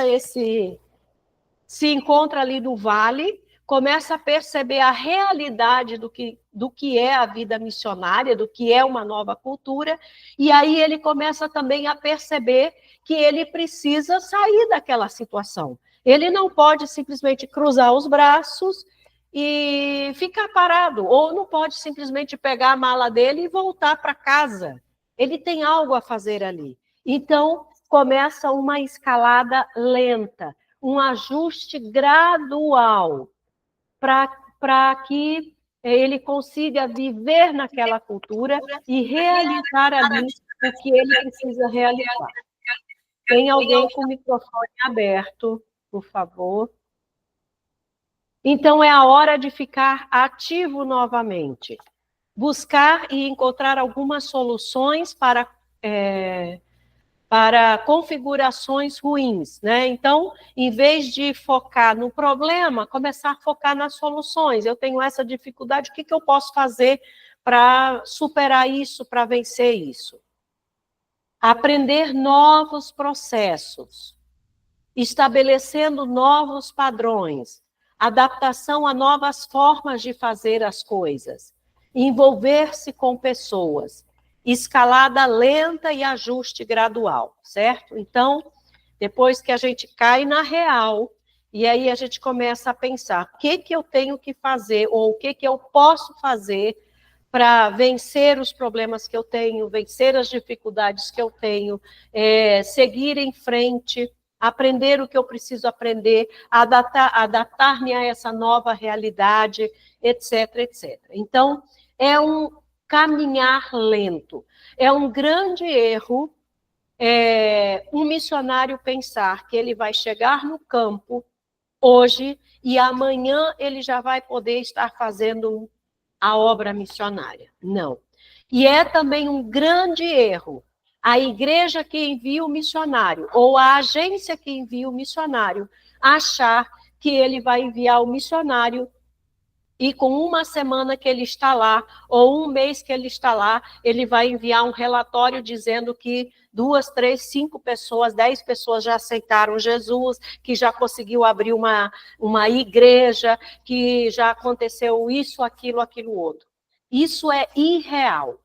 se encontra ali no vale, começa a perceber a realidade do que é a vida missionária, do que é uma nova cultura, e aí ele começa também a perceber que ele precisa sair daquela situação. Ele não pode simplesmente cruzar os braços e ficar parado, ou não pode simplesmente pegar a mala dele e voltar para casa. Ele tem algo a fazer ali. Então, começa uma escalada lenta, um ajuste gradual, para que ele consiga viver naquela cultura e realizar ali o que ele precisa realizar. Tem alguém com o microfone aberto, por favor? Então, é a hora de ficar ativo novamente. Buscar e encontrar algumas soluções para configurações ruins, né? Então, em vez de focar no problema, começar a focar nas soluções. Eu tenho essa dificuldade, o que eu posso fazer para superar isso, para vencer isso? Aprender novos processos, estabelecendo novos padrões, adaptação a novas formas de fazer as coisas, envolver-se com pessoas, escalada lenta e ajuste gradual, certo? Então, depois que a gente cai na real, e aí a gente começa a pensar, o que eu tenho que fazer, ou o que eu posso fazer para vencer os problemas que eu tenho, vencer as dificuldades que eu tenho, seguir em frente, aprender o que eu preciso aprender, adaptar-me a essa nova realidade, etc, etc. Então, é um caminhar lento. É um grande erro um missionário pensar que ele vai chegar no campo hoje e amanhã ele já vai poder estar fazendo a obra missionária. Não. E é também um grande erro a igreja que envia o missionário ou a agência que envia o missionário achar que ele vai enviar o missionário e com uma semana que ele está lá, ou um mês que ele está lá, ele vai enviar um relatório dizendo que 2, 3, 5 pessoas, 10 pessoas já aceitaram Jesus, que já conseguiu abrir uma igreja, que já aconteceu isso, aquilo outro. Isso é irreal.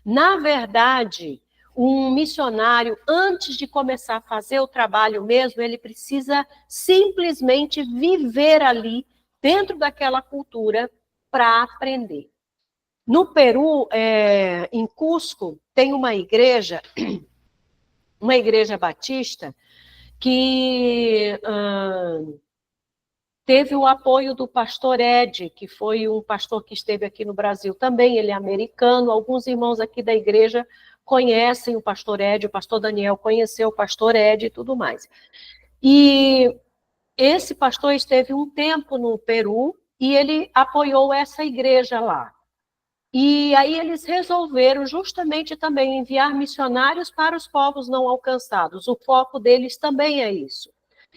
Na verdade, um missionário, antes de começar a fazer o trabalho mesmo, ele precisa simplesmente viver ali, dentro daquela cultura, para aprender. No Peru, em Cusco, tem uma igreja batista, que teve o apoio do pastor Ed, que foi um pastor que esteve aqui no Brasil também, ele é americano, alguns irmãos aqui da igreja conhecem o pastor Ed, o pastor Daniel conheceu o pastor Ed e tudo mais. E esse pastor esteve um tempo no Peru e ele apoiou essa igreja lá. E aí eles resolveram justamente também enviar missionários para os povos não alcançados. O foco deles também é isso.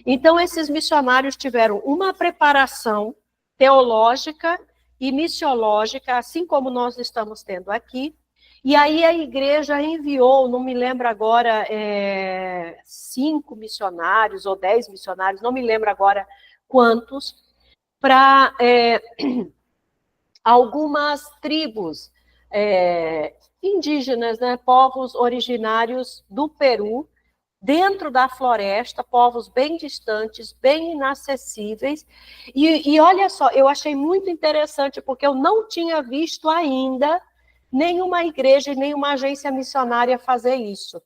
Então, esses missionários tiveram uma preparação teológica e missiológica, assim como nós estamos tendo aqui. E aí a igreja enviou, não me lembro agora, 5 missionários ou 10 missionários, não me lembro agora quantos, para algumas tribos indígenas, né, povos originários do Peru, dentro da floresta, povos bem distantes, bem inacessíveis. E olha só, eu achei muito interessante, porque eu não tinha visto ainda nenhuma igreja e nenhuma agência missionária fazer isso.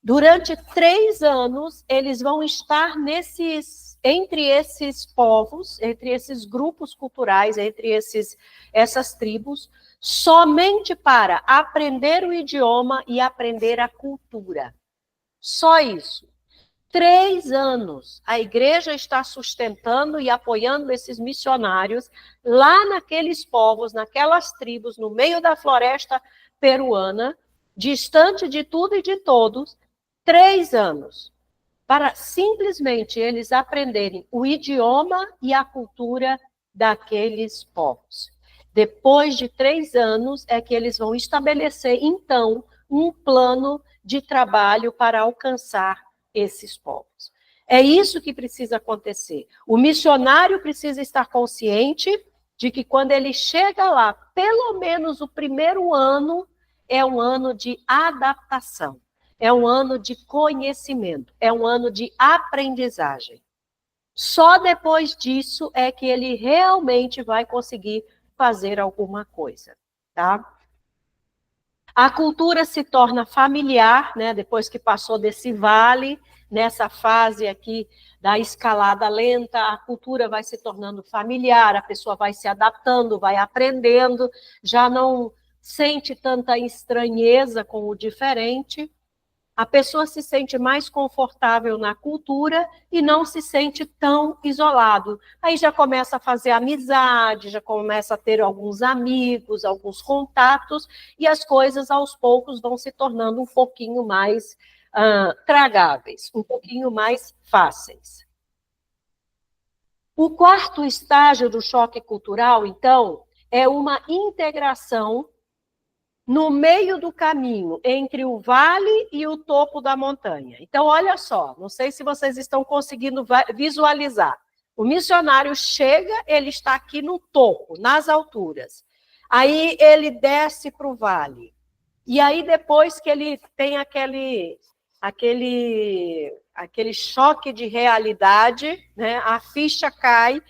Durante 3 anos, eles vão estar entre esses povos, entre esses grupos culturais, entre essas tribos, somente para aprender o idioma e aprender a cultura. Só isso. 3 anos, a igreja está sustentando e apoiando esses missionários lá naqueles povos, naquelas tribos, no meio da floresta peruana, distante de tudo e de todos, 3 anos, para simplesmente eles aprenderem o idioma e a cultura daqueles povos. Depois de 3 anos é que eles vão estabelecer, então, um plano de trabalho para alcançar esses povos. É isso que precisa acontecer. O missionário precisa estar consciente de que quando ele chega lá, pelo menos o primeiro ano é um ano de adaptação, é um ano de conhecimento, é um ano de aprendizagem. Só depois disso é que ele realmente vai conseguir fazer alguma coisa, tá? A cultura se torna familiar, né, depois que passou desse vale, nessa fase aqui da escalada lenta, a cultura vai se tornando familiar, a pessoa vai se adaptando, vai aprendendo, já não sente tanta estranheza com o diferente, a pessoa se sente mais confortável na cultura e não se sente tão isolado. Aí já começa a fazer amizade, já começa a ter alguns amigos, alguns contatos, e as coisas aos poucos vão se tornando um pouquinho mais tragáveis, um pouquinho mais fáceis. O quarto estágio do choque cultural, então, é uma integração no meio do caminho, entre o vale e o topo da montanha. Então, olha só, não sei se vocês estão conseguindo visualizar. O missionário chega, ele está aqui no topo, nas alturas. Aí ele desce para o vale. E aí, depois que ele tem aquele choque de realidade, né, a ficha cai,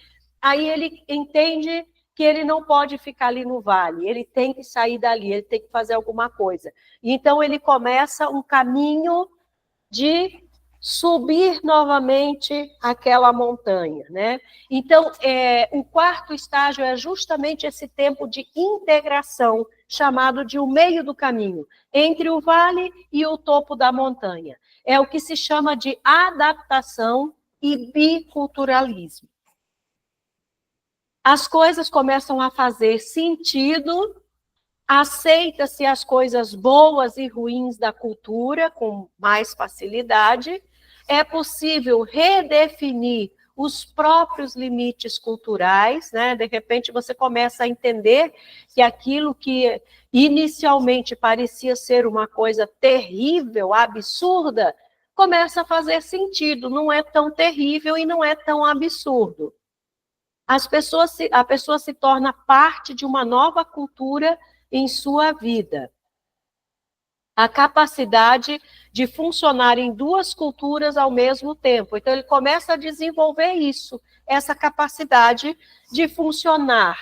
aí ele entende que ele não pode ficar ali no vale, ele tem que sair dali, ele tem que fazer alguma coisa. Então, ele começa um caminho de subir novamente aquela montanha, né? Então, o quarto estágio é justamente esse tempo de integração, chamado de o meio do caminho, entre o vale e o topo da montanha. É o que se chama de adaptação e biculturalismo. As coisas começam a fazer sentido, aceita-se as coisas boas e ruins da cultura com mais facilidade, é possível redefinir os próprios limites culturais, né? De repente você começa a entender que aquilo que inicialmente parecia ser uma coisa terrível, absurda, começa a fazer sentido, não é tão terrível e não é tão absurdo. A pessoa se torna parte de uma nova cultura em sua vida. A capacidade de funcionar em duas culturas ao mesmo tempo. Então, ele começa a desenvolver isso, essa capacidade de funcionar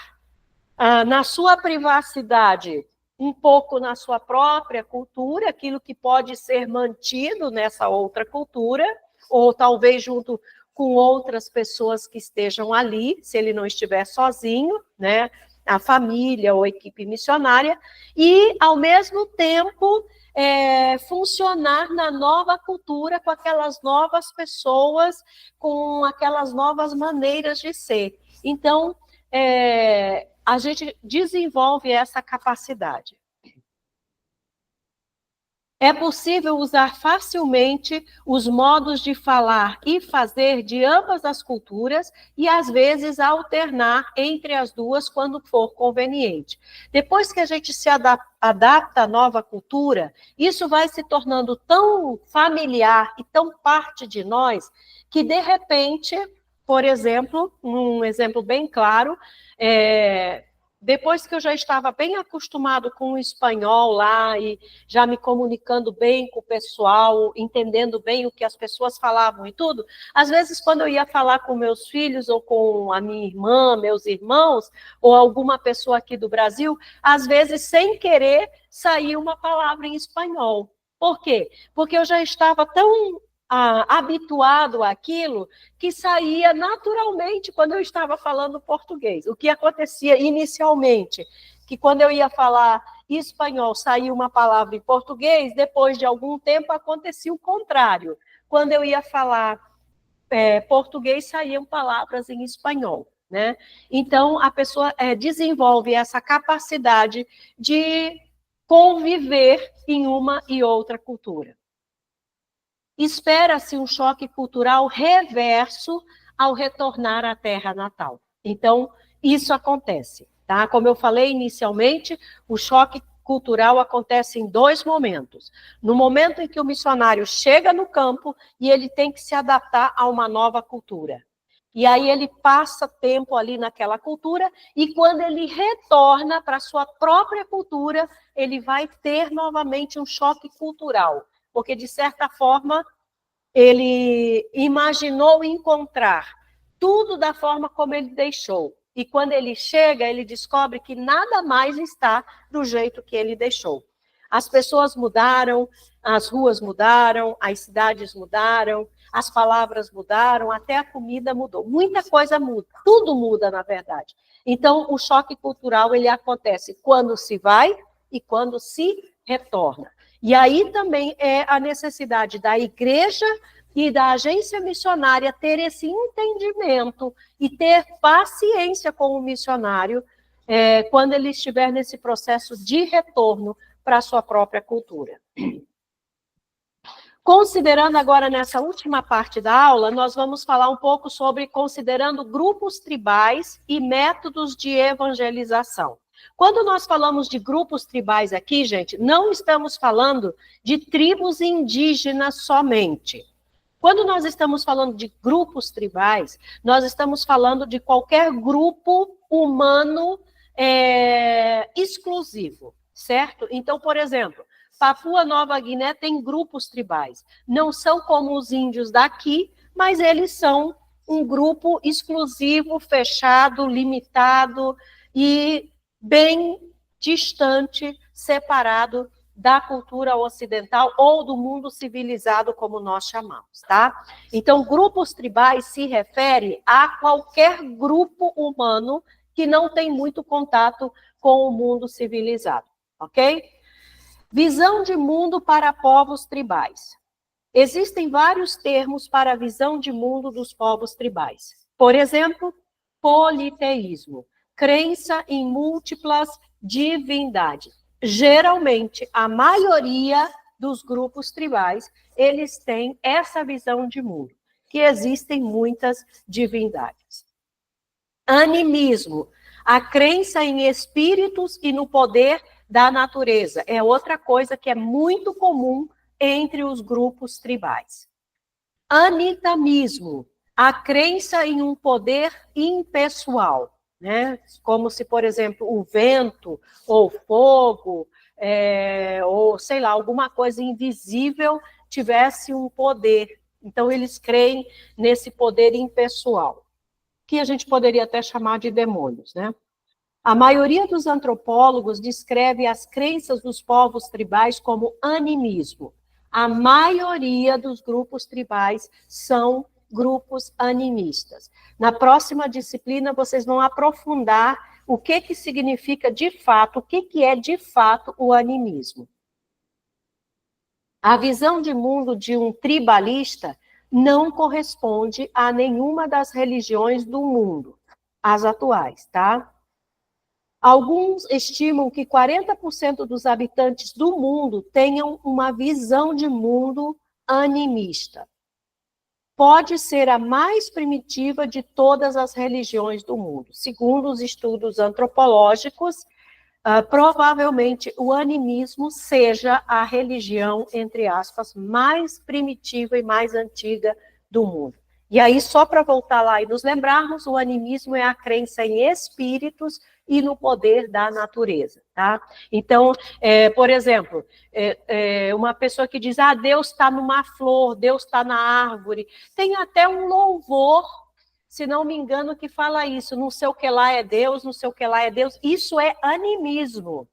na sua privacidade, um pouco na sua própria cultura, aquilo que pode ser mantido nessa outra cultura, ou talvez junto com outras pessoas que estejam ali, se ele não estiver sozinho, né? A família ou a equipe missionária, e, ao mesmo tempo, funcionar na nova cultura com aquelas novas pessoas, com aquelas novas maneiras de ser. Então, a gente desenvolve essa capacidade. É possível usar facilmente os modos de falar e fazer de ambas as culturas e, às vezes, alternar entre as duas quando for conveniente. Depois que a gente se adapta à nova cultura, isso vai se tornando tão familiar e tão parte de nós que, de repente, por exemplo, um exemplo bem claro, depois que eu já estava bem acostumado com o espanhol lá e já me comunicando bem com o pessoal, entendendo bem o que as pessoas falavam e tudo, às vezes quando eu ia falar com meus filhos ou com a minha irmã, meus irmãos, ou alguma pessoa aqui do Brasil, às vezes sem querer saía uma palavra em espanhol. Por quê? Porque eu já estava tão habituado àquilo que saía naturalmente quando eu estava falando português. O que acontecia inicialmente, que quando eu ia falar espanhol, saía uma palavra em português, depois de algum tempo acontecia o contrário. Quando eu ia falar português, saíam palavras em espanhol. Né? Então, a pessoa desenvolve essa capacidade de conviver em uma e outra cultura. Espera-se um choque cultural reverso ao retornar à terra natal. Então, isso acontece. Tá? Como eu falei inicialmente, o choque cultural acontece em 2 momentos. No momento em que o missionário chega no campo e ele tem que se adaptar a uma nova cultura. E aí ele passa tempo ali naquela cultura e quando ele retorna para a sua própria cultura, ele vai ter novamente um choque cultural, porque de certa forma ele imaginou encontrar tudo da forma como ele deixou. E quando ele chega, ele descobre que nada mais está do jeito que ele deixou. As pessoas mudaram, as ruas mudaram, as cidades mudaram, as palavras mudaram, até a comida mudou. Muita coisa muda, tudo muda, na verdade. Então, o choque cultural ele acontece quando se vai e quando se retorna. E aí também é a necessidade da igreja e da agência missionária ter esse entendimento e ter paciência com o missionário quando ele estiver nesse processo de retorno para a sua própria cultura. Considerando agora nessa última parte da aula, nós vamos falar um pouco sobre considerando grupos tribais e métodos de evangelização. Quando nós falamos de grupos tribais aqui, gente, não estamos falando de tribos indígenas somente. Quando nós estamos falando de grupos tribais, nós estamos falando de qualquer grupo humano exclusivo, certo? Então, por exemplo, Papua Nova Guiné tem grupos tribais. Não são como os índios daqui, mas eles são um grupo exclusivo, fechado, limitado e bem distante, separado da cultura ocidental ou do mundo civilizado, como nós chamamos, tá? Então, grupos tribais se refere a qualquer grupo humano que não tem muito contato com o mundo civilizado, ok? Visão de mundo para povos tribais. Existem vários termos para a visão de mundo dos povos tribais. Por exemplo, politeísmo, crença em múltiplas divindades. Geralmente, a maioria dos grupos tribais, eles têm essa visão de mundo, que existem muitas divindades. Animismo, a crença em espíritos e no poder da natureza. É outra coisa que é muito comum entre os grupos tribais. Anitamismo, a crença em um poder impessoal, né? Como se, por exemplo, o vento ou fogo, ou sei lá, alguma coisa invisível tivesse um poder. Então, eles creem nesse poder impessoal, que a gente poderia até chamar de demônios, né? A maioria dos antropólogos descreve as crenças dos povos tribais como animismo. A maioria dos grupos tribais são grupos animistas. Na próxima disciplina, vocês vão aprofundar o que significa de fato, o que é de fato o animismo. A visão de mundo de um tribalista não corresponde a nenhuma das religiões do mundo, as atuais, tá? Alguns estimam que 40% dos habitantes do mundo tenham uma visão de mundo animista. Pode ser a mais primitiva de todas as religiões do mundo. Segundo os estudos antropológicos, provavelmente o animismo seja a religião, entre aspas, mais primitiva e mais antiga do mundo. E aí, só para voltar lá e nos lembrarmos, o animismo é a crença em espíritos e no poder da natureza, tá? Então, por exemplo, uma pessoa que diz, Deus está numa flor, Deus está na árvore, tem até um louvor, se não me engano, que fala isso, não sei o que lá é Deus, não sei o que lá é Deus, isso é animismo,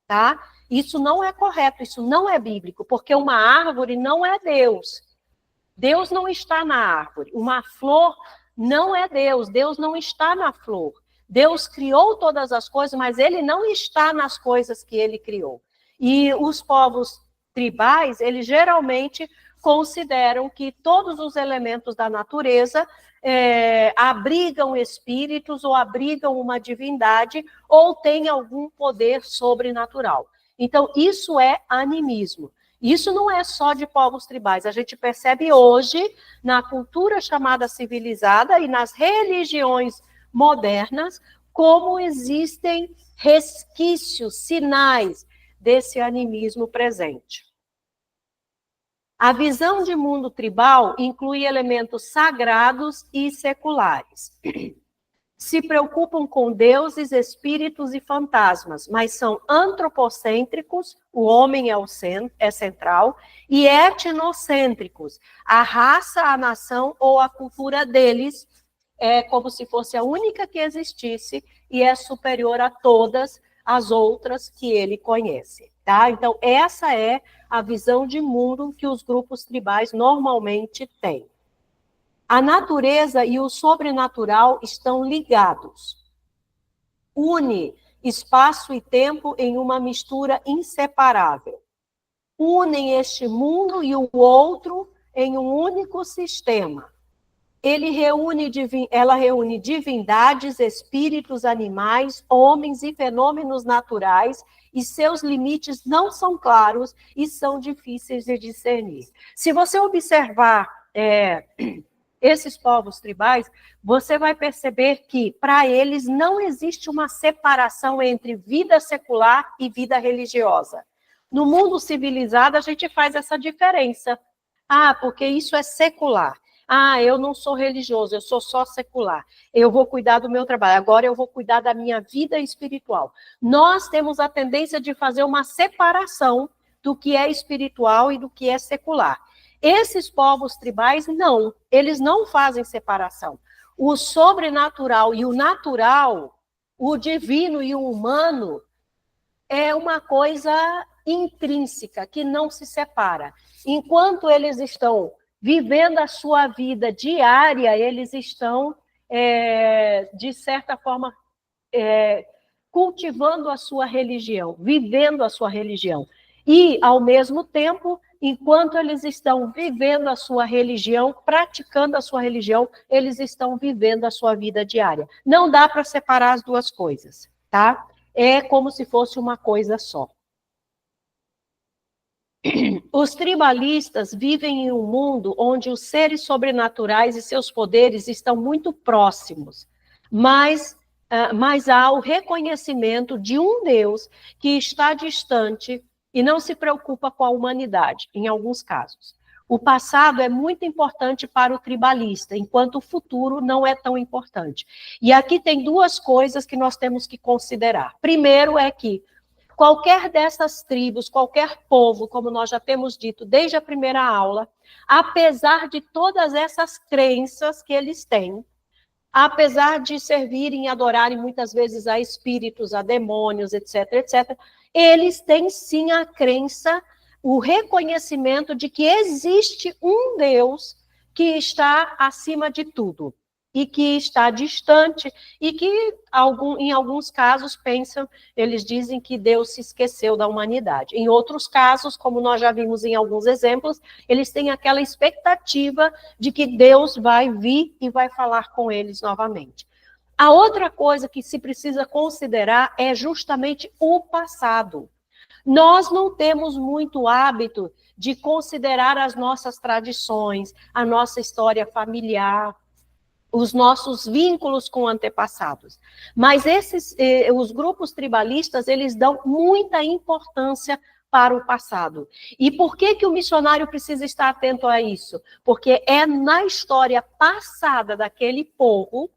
tá? Isso não é correto, isso não é bíblico, porque uma árvore não é Deus. Deus não está na árvore. Uma flor não é Deus. Deus não está na flor. Deus criou todas as coisas, mas ele não está nas coisas que ele criou. E os povos tribais, eles geralmente consideram que todos os elementos da natureza abrigam espíritos ou abrigam uma divindade ou têm algum poder sobrenatural. Então, isso é animismo. Isso não é só de povos tribais. A gente percebe hoje, na cultura chamada civilizada e nas religiões modernas, como existem resquícios, sinais desse animismo presente. A visão de mundo tribal inclui elementos sagrados e seculares. Se preocupam com deuses, espíritos e fantasmas, mas são antropocêntricos, o homem é central, e etnocêntricos, a raça, a nação ou a cultura deles é como se fosse a única que existisse e é superior a todas as outras que ele conhece. Tá? Então, essa é a visão de mundo que os grupos tribais normalmente têm. A natureza e o sobrenatural estão ligados. Une espaço e tempo em uma mistura inseparável. Unem este mundo e o outro em um único sistema. Ela reúne divindades, espíritos, animais, homens e fenômenos naturais, e seus limites não são claros e são difíceis de discernir. Se você observar esses povos tribais, você vai perceber que, para eles, não existe uma separação entre vida secular e vida religiosa. No mundo civilizado, a gente faz essa diferença. Ah, porque isso é secular. Ah, eu não sou religioso, eu sou só secular. Eu vou cuidar do meu trabalho, agora eu vou cuidar da minha vida espiritual. Nós temos a tendência de fazer uma separação do que é espiritual e do que é secular. Esses povos tribais, não, eles não fazem separação. O sobrenatural e o natural, o divino e o humano, é uma coisa intrínseca, que não se separa. Enquanto eles estão vivendo a sua vida diária, eles estão, de certa forma, cultivando a sua religião, vivendo a sua religião. E, ao mesmo tempo, enquanto eles estão vivendo a sua religião, praticando a sua religião, eles estão vivendo a sua vida diária. Não dá para separar as duas coisas, tá? É como se fosse uma coisa só. Os tribalistas vivem em um mundo onde os seres sobrenaturais e seus poderes estão muito próximos, mas há o reconhecimento de um Deus que está distante e não se preocupa com a humanidade, em alguns casos. O passado é muito importante para o tribalista, enquanto o futuro não é tão importante. E aqui tem duas coisas que nós temos que considerar. Primeiro é que qualquer dessas tribos, qualquer povo, como nós já temos dito desde a primeira aula, apesar de todas essas crenças que eles têm, apesar de servirem e adorarem muitas vezes a espíritos, a demônios, etc., etc., eles têm sim a crença, o reconhecimento de que existe um Deus que está acima de tudo e que está distante e que, em alguns casos, eles dizem que Deus se esqueceu da humanidade. Em outros casos, como nós já vimos em alguns exemplos, eles têm aquela expectativa de que Deus vai vir e vai falar com eles novamente. A outra coisa que se precisa considerar é justamente o passado. Nós não temos muito hábito de considerar as nossas tradições, a nossa história familiar, os nossos vínculos com antepassados. Mas os grupos tribalistas, eles dão muita importância para o passado. E por que o missionário precisa estar atento a isso? Porque é na história passada daquele povo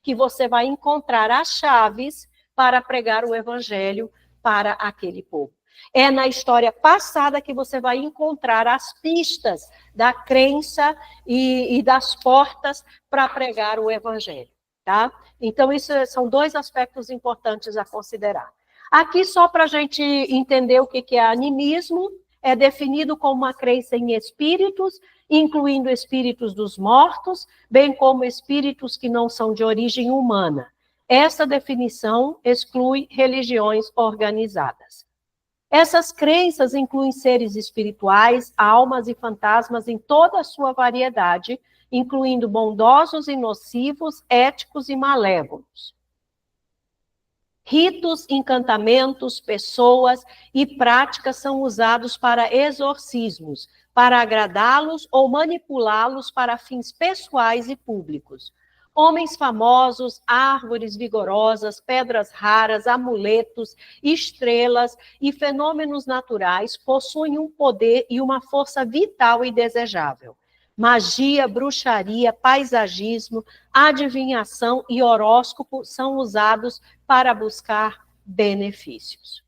que você vai encontrar as chaves para pregar o evangelho para aquele povo. É na história passada que você vai encontrar as pistas da crença e das portas para pregar o evangelho, tá? Então, isso são dois aspectos importantes a considerar. Aqui, só para a gente entender o que é animismo, é definido como uma crença em espíritos, incluindo espíritos dos mortos, bem como espíritos que não são de origem humana. Essa definição exclui religiões organizadas. Essas crenças incluem seres espirituais, almas e fantasmas em toda a sua variedade, incluindo bondosos e nocivos, éticos e malévolos. Ritos, encantamentos, pessoas e práticas são usados para exorcismos, para agradá-los ou manipulá-los para fins pessoais e públicos. Homens famosos, árvores vigorosas, pedras raras, amuletos, estrelas e fenômenos naturais possuem um poder e uma força vital e desejável. Magia, bruxaria, paisagismo, adivinhação e horóscopo são usados para buscar benefícios.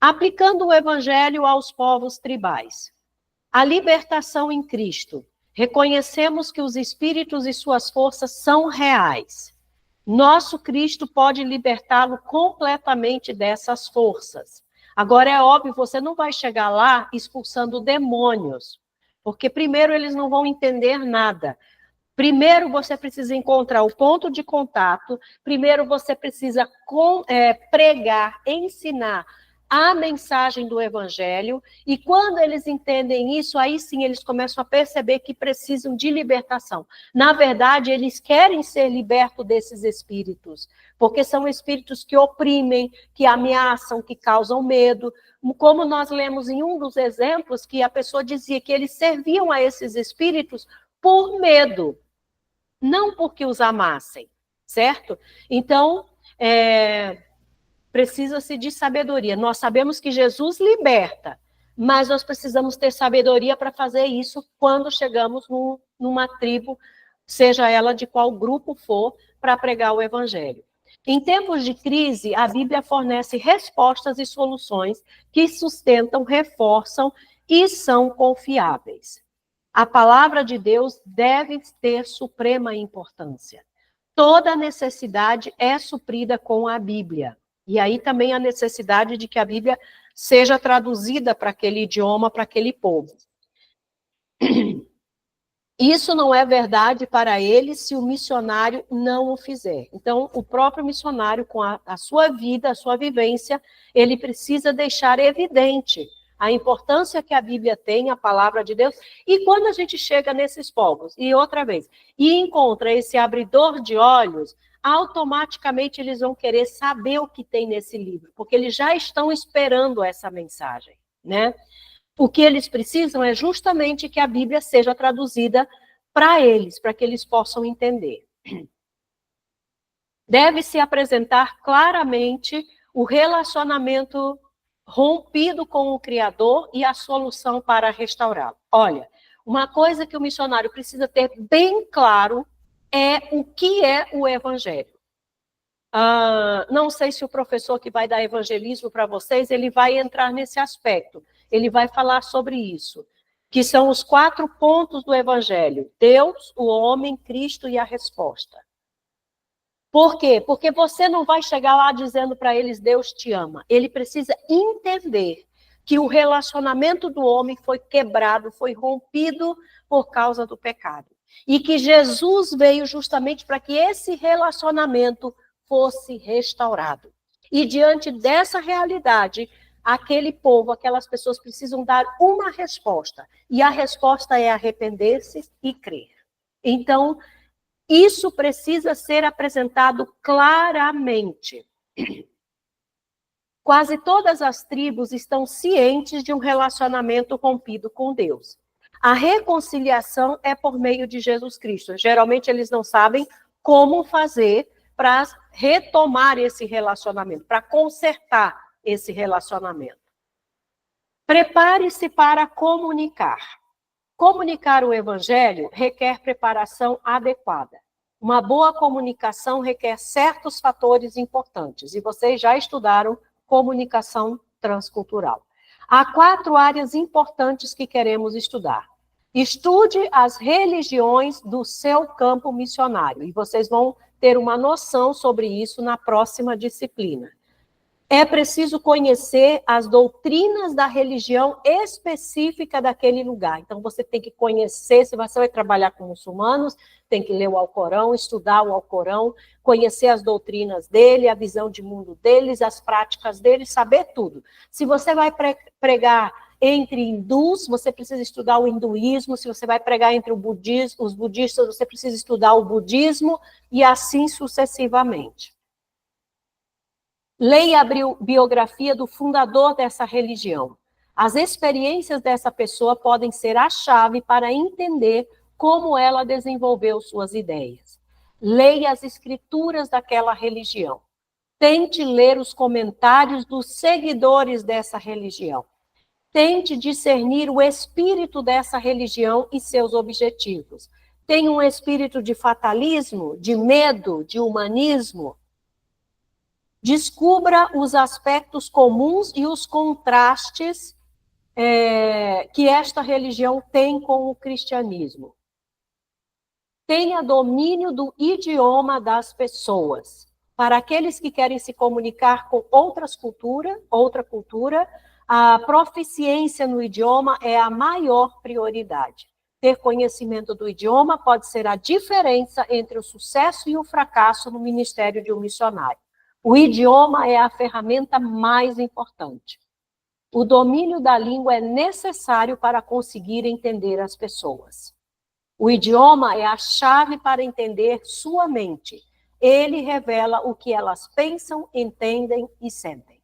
Aplicando o evangelho aos povos tribais. A libertação em Cristo. Reconhecemos que os espíritos e suas forças são reais. Nosso Cristo pode libertá-lo completamente dessas forças. Agora, é óbvio, você não vai chegar lá expulsando demônios, porque primeiro eles não vão entender nada. Primeiro você precisa encontrar o ponto de contato, primeiro você precisa pregar, ensinar a mensagem do evangelho, e quando eles entendem isso, aí sim eles começam a perceber que precisam de libertação. Na verdade, eles querem ser libertos desses espíritos, porque são espíritos que oprimem, que ameaçam, que causam medo, como nós lemos em um dos exemplos, que a pessoa dizia que eles serviam a esses espíritos por medo, não porque os amassem, certo? Então, precisa-se de sabedoria. Nós sabemos que Jesus liberta, mas nós precisamos ter sabedoria para fazer isso quando chegamos numa tribo, seja ela de qual grupo for, para pregar o evangelho. Em tempos de crise, a Bíblia fornece respostas e soluções que sustentam, reforçam e são confiáveis. A palavra de Deus deve ter suprema importância. Toda necessidade é suprida com a Bíblia. E aí também a necessidade de que a Bíblia seja traduzida para aquele idioma, para aquele povo. Isso não é verdade para ele se o missionário não o fizer. Então, o próprio missionário, com a sua vida, a sua vivência, ele precisa deixar evidente a importância que a Bíblia tem, a palavra de Deus. E quando a gente chega nesses povos, e outra vez, e encontra esse abridor de olhos, automaticamente eles vão querer saber o que tem nesse livro, porque eles já estão esperando essa mensagem, né? O que eles precisam é justamente que a Bíblia seja traduzida para eles, para que eles possam entender. Deve-se apresentar claramente o relacionamento rompido com o Criador e a solução para restaurá-lo. Olha, uma coisa que o missionário precisa ter bem claro é o que é o evangelho. Não sei se o professor que vai dar evangelismo para vocês, ele vai entrar nesse aspecto. Ele vai falar sobre isso, que são os 4 pontos do evangelho: Deus, o homem, Cristo e a resposta. Por quê? Porque você não vai chegar lá dizendo para eles, Deus te ama. Ele precisa entender que o relacionamento do homem foi quebrado, foi rompido por causa do pecado. E que Jesus veio justamente para que esse relacionamento fosse restaurado. E diante dessa realidade, aquele povo, aquelas pessoas precisam dar uma resposta. E a resposta é arrepender-se e crer. Então, isso precisa ser apresentado claramente. Quase todas as tribos estão cientes de um relacionamento rompido com Deus. A reconciliação é por meio de Jesus Cristo. Geralmente eles não sabem como fazer para retomar esse relacionamento, para consertar esse relacionamento. Prepare-se para comunicar. Comunicar o evangelho requer preparação adequada. Uma boa comunicação requer certos fatores importantes, e vocês já estudaram comunicação transcultural. Há 4 áreas importantes que queremos estudar. Estude as religiões do seu campo missionário, e vocês vão ter uma noção sobre isso na próxima disciplina. É preciso conhecer as doutrinas da religião específica daquele lugar. Então, você tem que conhecer, se você vai trabalhar com muçulmanos, tem que ler o Alcorão, estudar o Alcorão, conhecer as doutrinas dele, a visão de mundo deles, as práticas deles, saber tudo. Se você vai pregar entre hindus, você precisa estudar o hinduísmo. Se você vai pregar entre os budistas, você precisa estudar o budismo, e assim sucessivamente. Leia a biografia do fundador dessa religião. As experiências dessa pessoa podem ser a chave para entender como ela desenvolveu suas ideias. Leia as escrituras daquela religião. Tente ler os comentários dos seguidores dessa religião. Tente discernir o espírito dessa religião e seus objetivos. Tem um espírito de fatalismo, de medo, de humanismo? Descubra os aspectos comuns e os contrastes que esta religião tem com o cristianismo. Tenha domínio do idioma das pessoas. Para aqueles que querem se comunicar com outra cultura, a proficiência no idioma é a maior prioridade. Ter conhecimento do idioma pode ser a diferença entre o sucesso e o fracasso no ministério de um missionário. O idioma é a ferramenta mais importante. O domínio da língua é necessário para conseguir entender as pessoas. O idioma é a chave para entender sua mente. Ele revela o que elas pensam, entendem e sentem.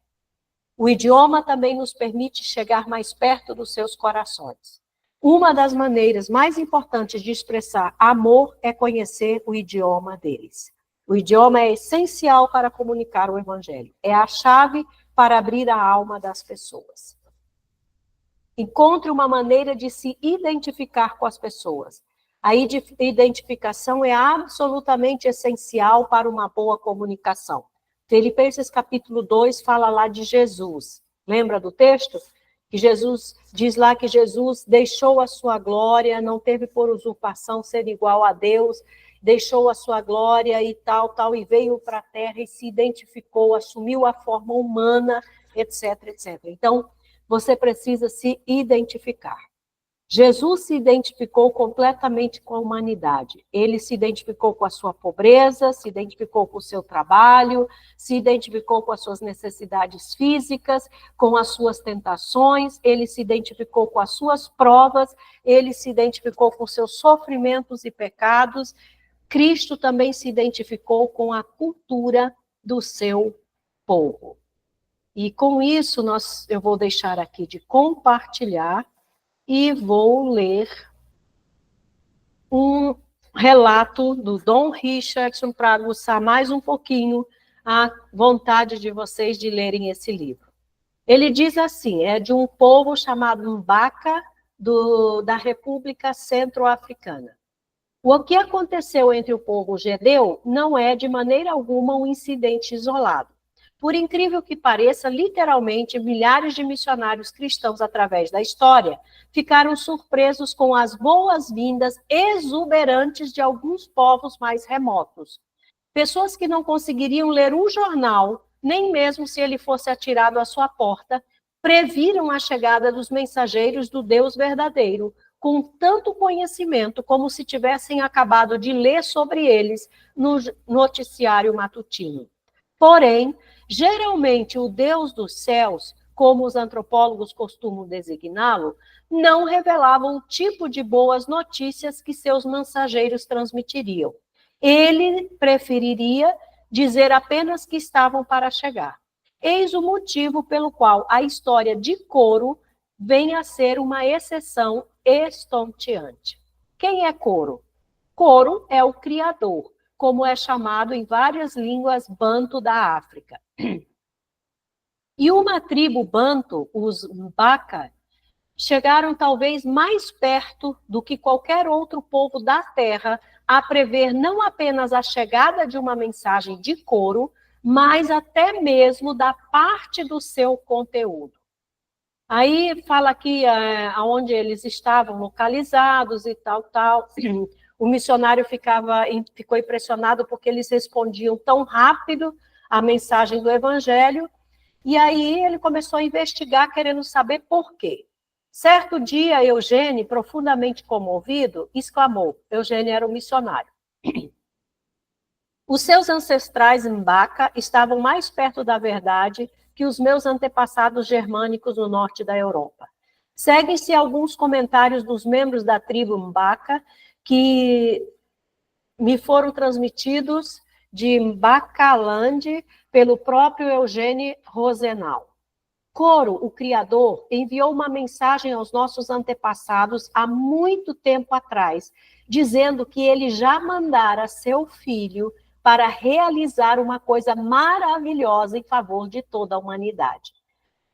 O idioma também nos permite chegar mais perto dos seus corações. Uma das maneiras mais importantes de expressar amor é conhecer o idioma deles. O idioma é essencial para comunicar o evangelho. É a chave para abrir a alma das pessoas. Encontre uma maneira de se identificar com as pessoas. A identificação é absolutamente essencial para uma boa comunicação. Filipenses capítulo 2 fala lá de Jesus. Lembra do texto? Que Jesus diz lá que Jesus deixou a sua glória, não teve por usurpação ser igual a Deus, deixou a sua glória e tal, e veio para a terra e se identificou, assumiu a forma humana, etc, etc. Então, você precisa se identificar. Jesus se identificou completamente com a humanidade. Ele se identificou com a sua pobreza, se identificou com o seu trabalho, se identificou com as suas necessidades físicas, com as suas tentações, ele se identificou com as suas provas, ele se identificou com seus sofrimentos e pecados. Cristo também se identificou com a cultura do seu povo. E com isso, eu vou deixar aqui de compartilhar e vou ler um relato do Don Richardson para aguçar mais um pouquinho a vontade de vocês de lerem esse livro. Ele diz assim, é de um povo chamado Mbaka, da República Centro-Africana. O que aconteceu entre o povo gedeu não é, de maneira alguma, um incidente isolado. Por incrível que pareça, literalmente, milhares de missionários cristãos, através da história, ficaram surpresos com as boas-vindas exuberantes de alguns povos mais remotos. Pessoas que não conseguiriam ler um jornal, nem mesmo se ele fosse atirado à sua porta, previram a chegada dos mensageiros do Deus verdadeiro, com tanto conhecimento como se tivessem acabado de ler sobre eles no noticiário matutino. Porém, geralmente o Deus dos céus, como os antropólogos costumam designá-lo, não revelava o tipo de boas notícias que seus mensageiros transmitiriam. Ele preferiria dizer apenas que estavam para chegar. Eis o motivo pelo qual a história de Coro vem a ser uma exceção estonteante. Quem é Coro? Coro é o criador, como é chamado em várias línguas banto da África. E uma tribo banto, os Mbaka, chegaram talvez mais perto do que qualquer outro povo da terra a prever não apenas a chegada de uma mensagem de Coro, mas até mesmo da parte do seu conteúdo. Aí fala aqui onde eles estavam localizados e tal. O missionário ficou impressionado porque eles respondiam tão rápido a mensagem do evangelho. E aí ele começou a investigar, querendo saber por quê. Certo dia, Eugênio, profundamente comovido, exclamou: Eugênio era um missionário. Os seus ancestrais Mbaca estavam mais perto da verdade que os meus antepassados germânicos no norte da Europa. Seguem-se alguns comentários dos membros da tribo Mbaca que me foram transmitidos de Mbacaland pelo próprio Eugênio Rosenau. Coro, o criador, enviou uma mensagem aos nossos antepassados há muito tempo atrás, dizendo que ele já mandara seu filho para realizar uma coisa maravilhosa em favor de toda a humanidade.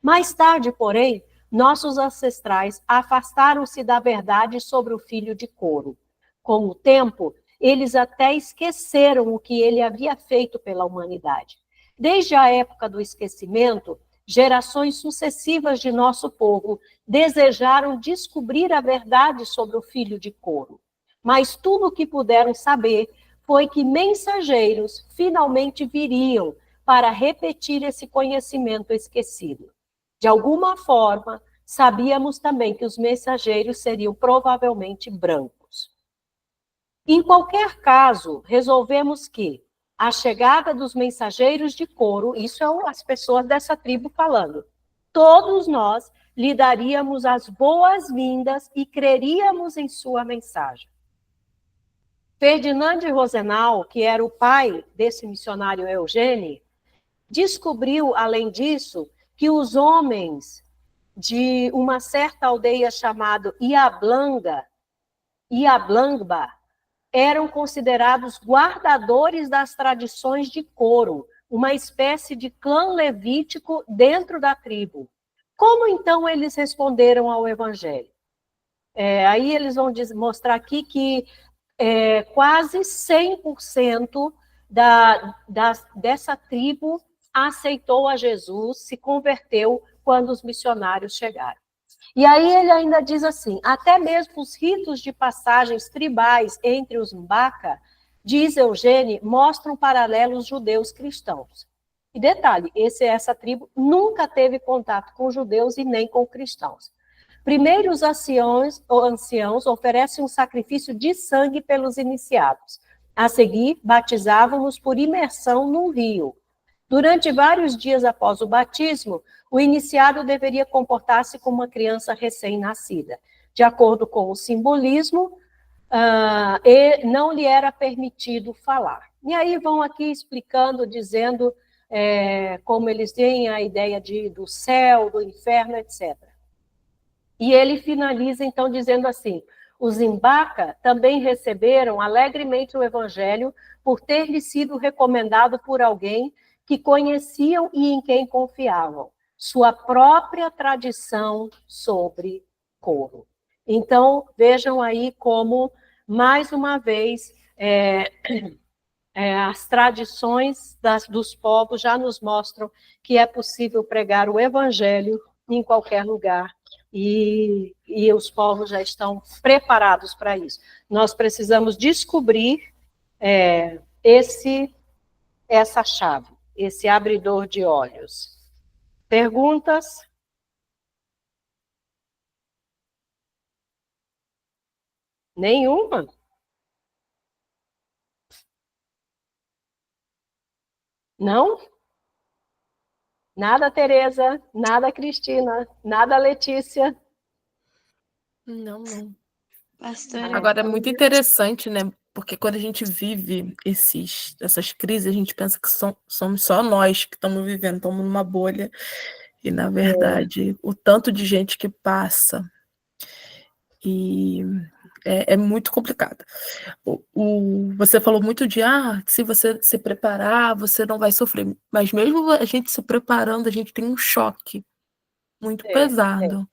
Mais tarde, porém, nossos ancestrais afastaram-se da verdade sobre o filho de Coro. Com o tempo, eles até esqueceram o que ele havia feito pela humanidade. Desde a época do esquecimento, gerações sucessivas de nosso povo desejaram descobrir a verdade sobre o filho de Coro. Mas tudo o que puderam saber foi que mensageiros finalmente viriam para repetir esse conhecimento esquecido. De alguma forma, sabíamos também que os mensageiros seriam provavelmente brancos. Em qualquer caso, resolvemos que a chegada dos mensageiros de Coro, isso são as pessoas dessa tribo falando, todos nós lhe daríamos as boas-vindas e creríamos em sua mensagem. Ferdinand de Rosenau, que era o pai desse missionário Eugênio, descobriu, além disso, que os homens de uma certa aldeia chamada Iablangba eram considerados guardadores das tradições de Coro, uma espécie de clã levítico dentro da tribo. Como então eles responderam ao evangelho? Aí eles vão mostrar aqui que quase 100% dessa tribo aceitou a Jesus, se converteu quando os missionários chegaram. E aí ele ainda diz assim, até mesmo os ritos de passagens tribais entre os Mbaca, diz Eugênio, mostram paralelos judeus cristãos. E detalhe, essa tribo nunca teve contato com judeus e nem com cristãos. Primeiro, os anciãos oferecem um sacrifício de sangue pelos iniciados. A seguir, batizávamos por imersão num rio. Durante vários dias após o batismo, o iniciado deveria comportar-se como uma criança recém-nascida. De acordo com o simbolismo, não lhe era permitido falar. E aí vão aqui explicando, dizendo como eles têm a ideia do céu, do inferno, etc. E ele finaliza, então, dizendo assim, os Mbaca também receberam alegremente o evangelho por ter lhe sido recomendado por alguém que conheciam e em quem confiavam, sua própria tradição sobre Coro. Então, vejam aí como, mais uma vez, as tradições dos povos já nos mostram que é possível pregar o evangelho em qualquer lugar, e os povos já estão preparados para isso. Nós precisamos descobrir essa chave, esse abridor de olhos. Perguntas? Nenhuma? Não? Nada, Tereza? Nada, Cristina? Nada, Letícia? Não. Pastora. Agora, é muito interessante, né? Porque quando a gente vive essas crises, a gente pensa que somos só nós que estamos vivendo, estamos numa bolha. E, na verdade, o tanto de gente que passa. E é muito complicado. Você falou muito de, se você se preparar, você não vai sofrer. Mas mesmo a gente se preparando, a gente tem um choque muito pesado.